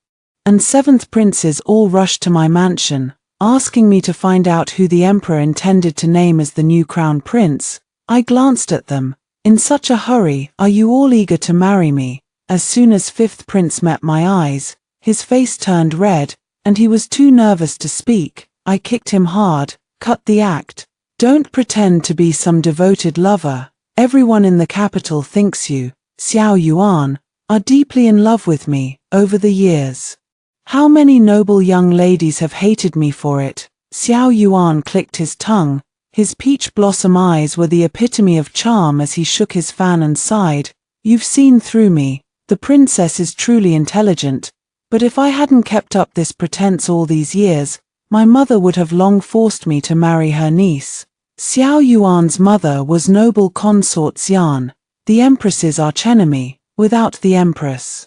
and seventh princes all rushed to my mansion, asking me to find out who the emperor intended to name as the new crown prince. I glanced at them. In such a hurry, are you all eager to marry me? As soon as fifth prince met my eyes, his face turned red, and he was too nervous to speak. I kicked him hard. Cut the act. Don't pretend to be some devoted lover. Everyone in the capital thinks you, Xiao Yuan, are deeply in love with me. Over the years, how many noble young ladies have hated me for it? Xiao Yuan clicked his tongue. His peach blossom eyes were the epitome of charm as he shook his fan and sighed. You've seen through me. The princess is truly intelligent, but if I hadn't kept up this pretense all these years, my mother would have long forced me to marry her niece. Xiao Yuan's mother was noble consort Xian, the empress's archenemy. Without the empress,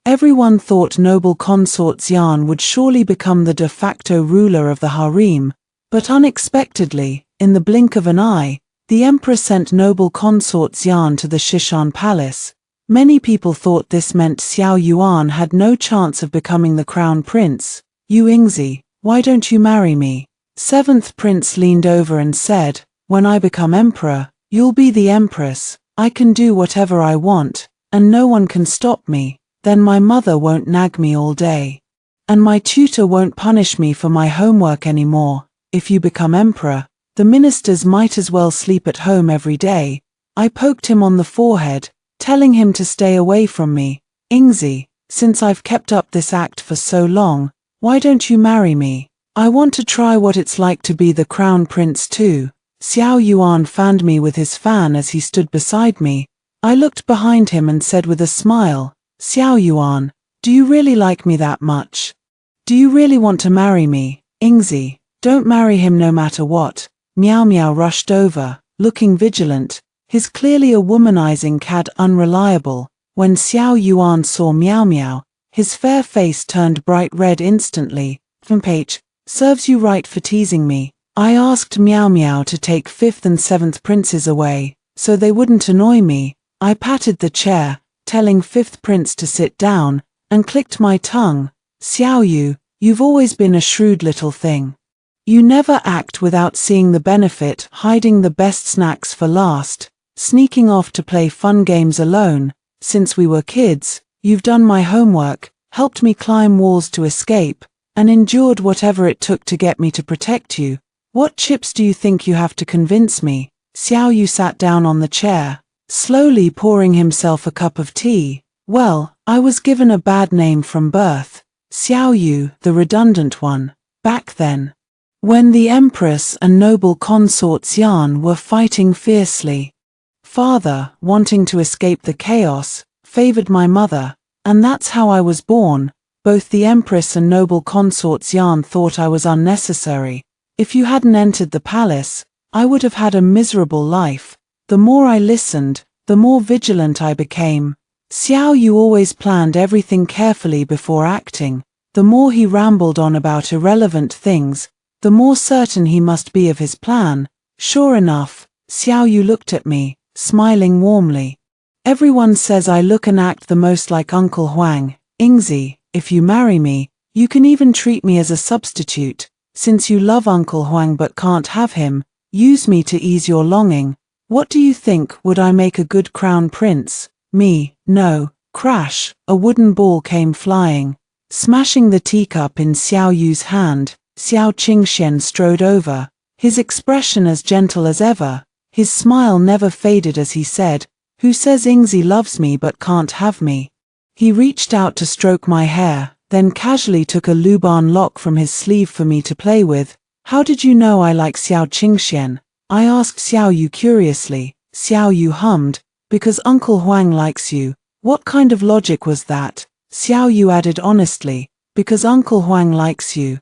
everyone thought noble consort Xian would surely become the de facto ruler of the harem, but unexpectedly, in the blink of an eye, the empress sent noble consort Xian to the Shishan palace. Many people thought this meant Xiao Yuan had no chance of becoming the crown prince. "You Yingzi, why don't you marry me?" Seventh prince leaned over and said, "When I become emperor, you'll be the empress. I can do whatever I want, and no one can stop me. Then my mother won't nag me all day, and my tutor won't punish me for my homework anymore. If you become emperor, the ministers might as well sleep at home every day." I poked him on the forehead, telling him to stay away from me. "Yingzi, since I've kept up this act for so long, why don't you marry me? I want to try what it's like to be the crown prince too." Xiao Yuan fanned me with his fan as he stood beside me. I looked behind him and said with a smile, "Xiao Yuan, do you really like me that much? Do you really want to marry me?" "Yingzi, don't marry him no matter what." Miao Miao rushed over, looking vigilant, his clearly a womanizing cad unreliable. When Xiao Yuan saw Miao Miao, his fair face turned bright red instantly. "Page, serves you right for teasing me." I asked Miao Miao to take fifth and seventh princes away, so they wouldn't annoy me. I patted the chair, telling fifth prince to sit down, and clicked my tongue. "Xiao Yu, you've always been a shrewd little thing. You never act without seeing the benefit, hiding the best snacks for last, sneaking off to play fun games alone. Since we were kids, you've done my homework, helped me climb walls to escape, and endured whatever it took to get me to protect you. What chips do you think you have to convince me?" Xiao Yu sat down on the chair, slowly pouring himself a cup of tea. "Well, I was given a bad name from birth. Xiao Yu, the redundant one. Back then, when the empress and noble consort Xian were fighting fiercely, father, wanting to escape the chaos, favored my mother, and that's how I was born. Both the empress and noble consort Xian thought I was unnecessary. If you hadn't entered the palace, I would have had a miserable life. The more I listened, the more vigilant I became. Xiao Yu always planned everything carefully before acting. The more he rambled on about irrelevant things, the more certain he must be of his plan. Sure enough, Xiao Yu looked at me, smiling warmly. "Everyone says I look and act the most like Uncle Huang. Yingzi, if you marry me, you can even treat me as a substitute. Since you love Uncle Huang but can't have him, use me to ease your longing. What do you think, would I make a good crown prince?" "Me, no." Crash, a wooden ball came flying, smashing the teacup in Xiao Yu's hand. Xiao Qingxian strode over, his expression as gentle as ever. His smile never faded as he said, "Who says Ingzi loves me but can't have me?" He reached out to stroke my hair, then casually took a Luban lock from his sleeve for me to play with. "How did you know I like Xiao Qingxian?" I asked Xiao Yu curiously. Xiao Yu hummed, "Because Uncle Huang likes you." What kind of logic was that? Xiao Yu added honestly, "Because Uncle Huang likes you,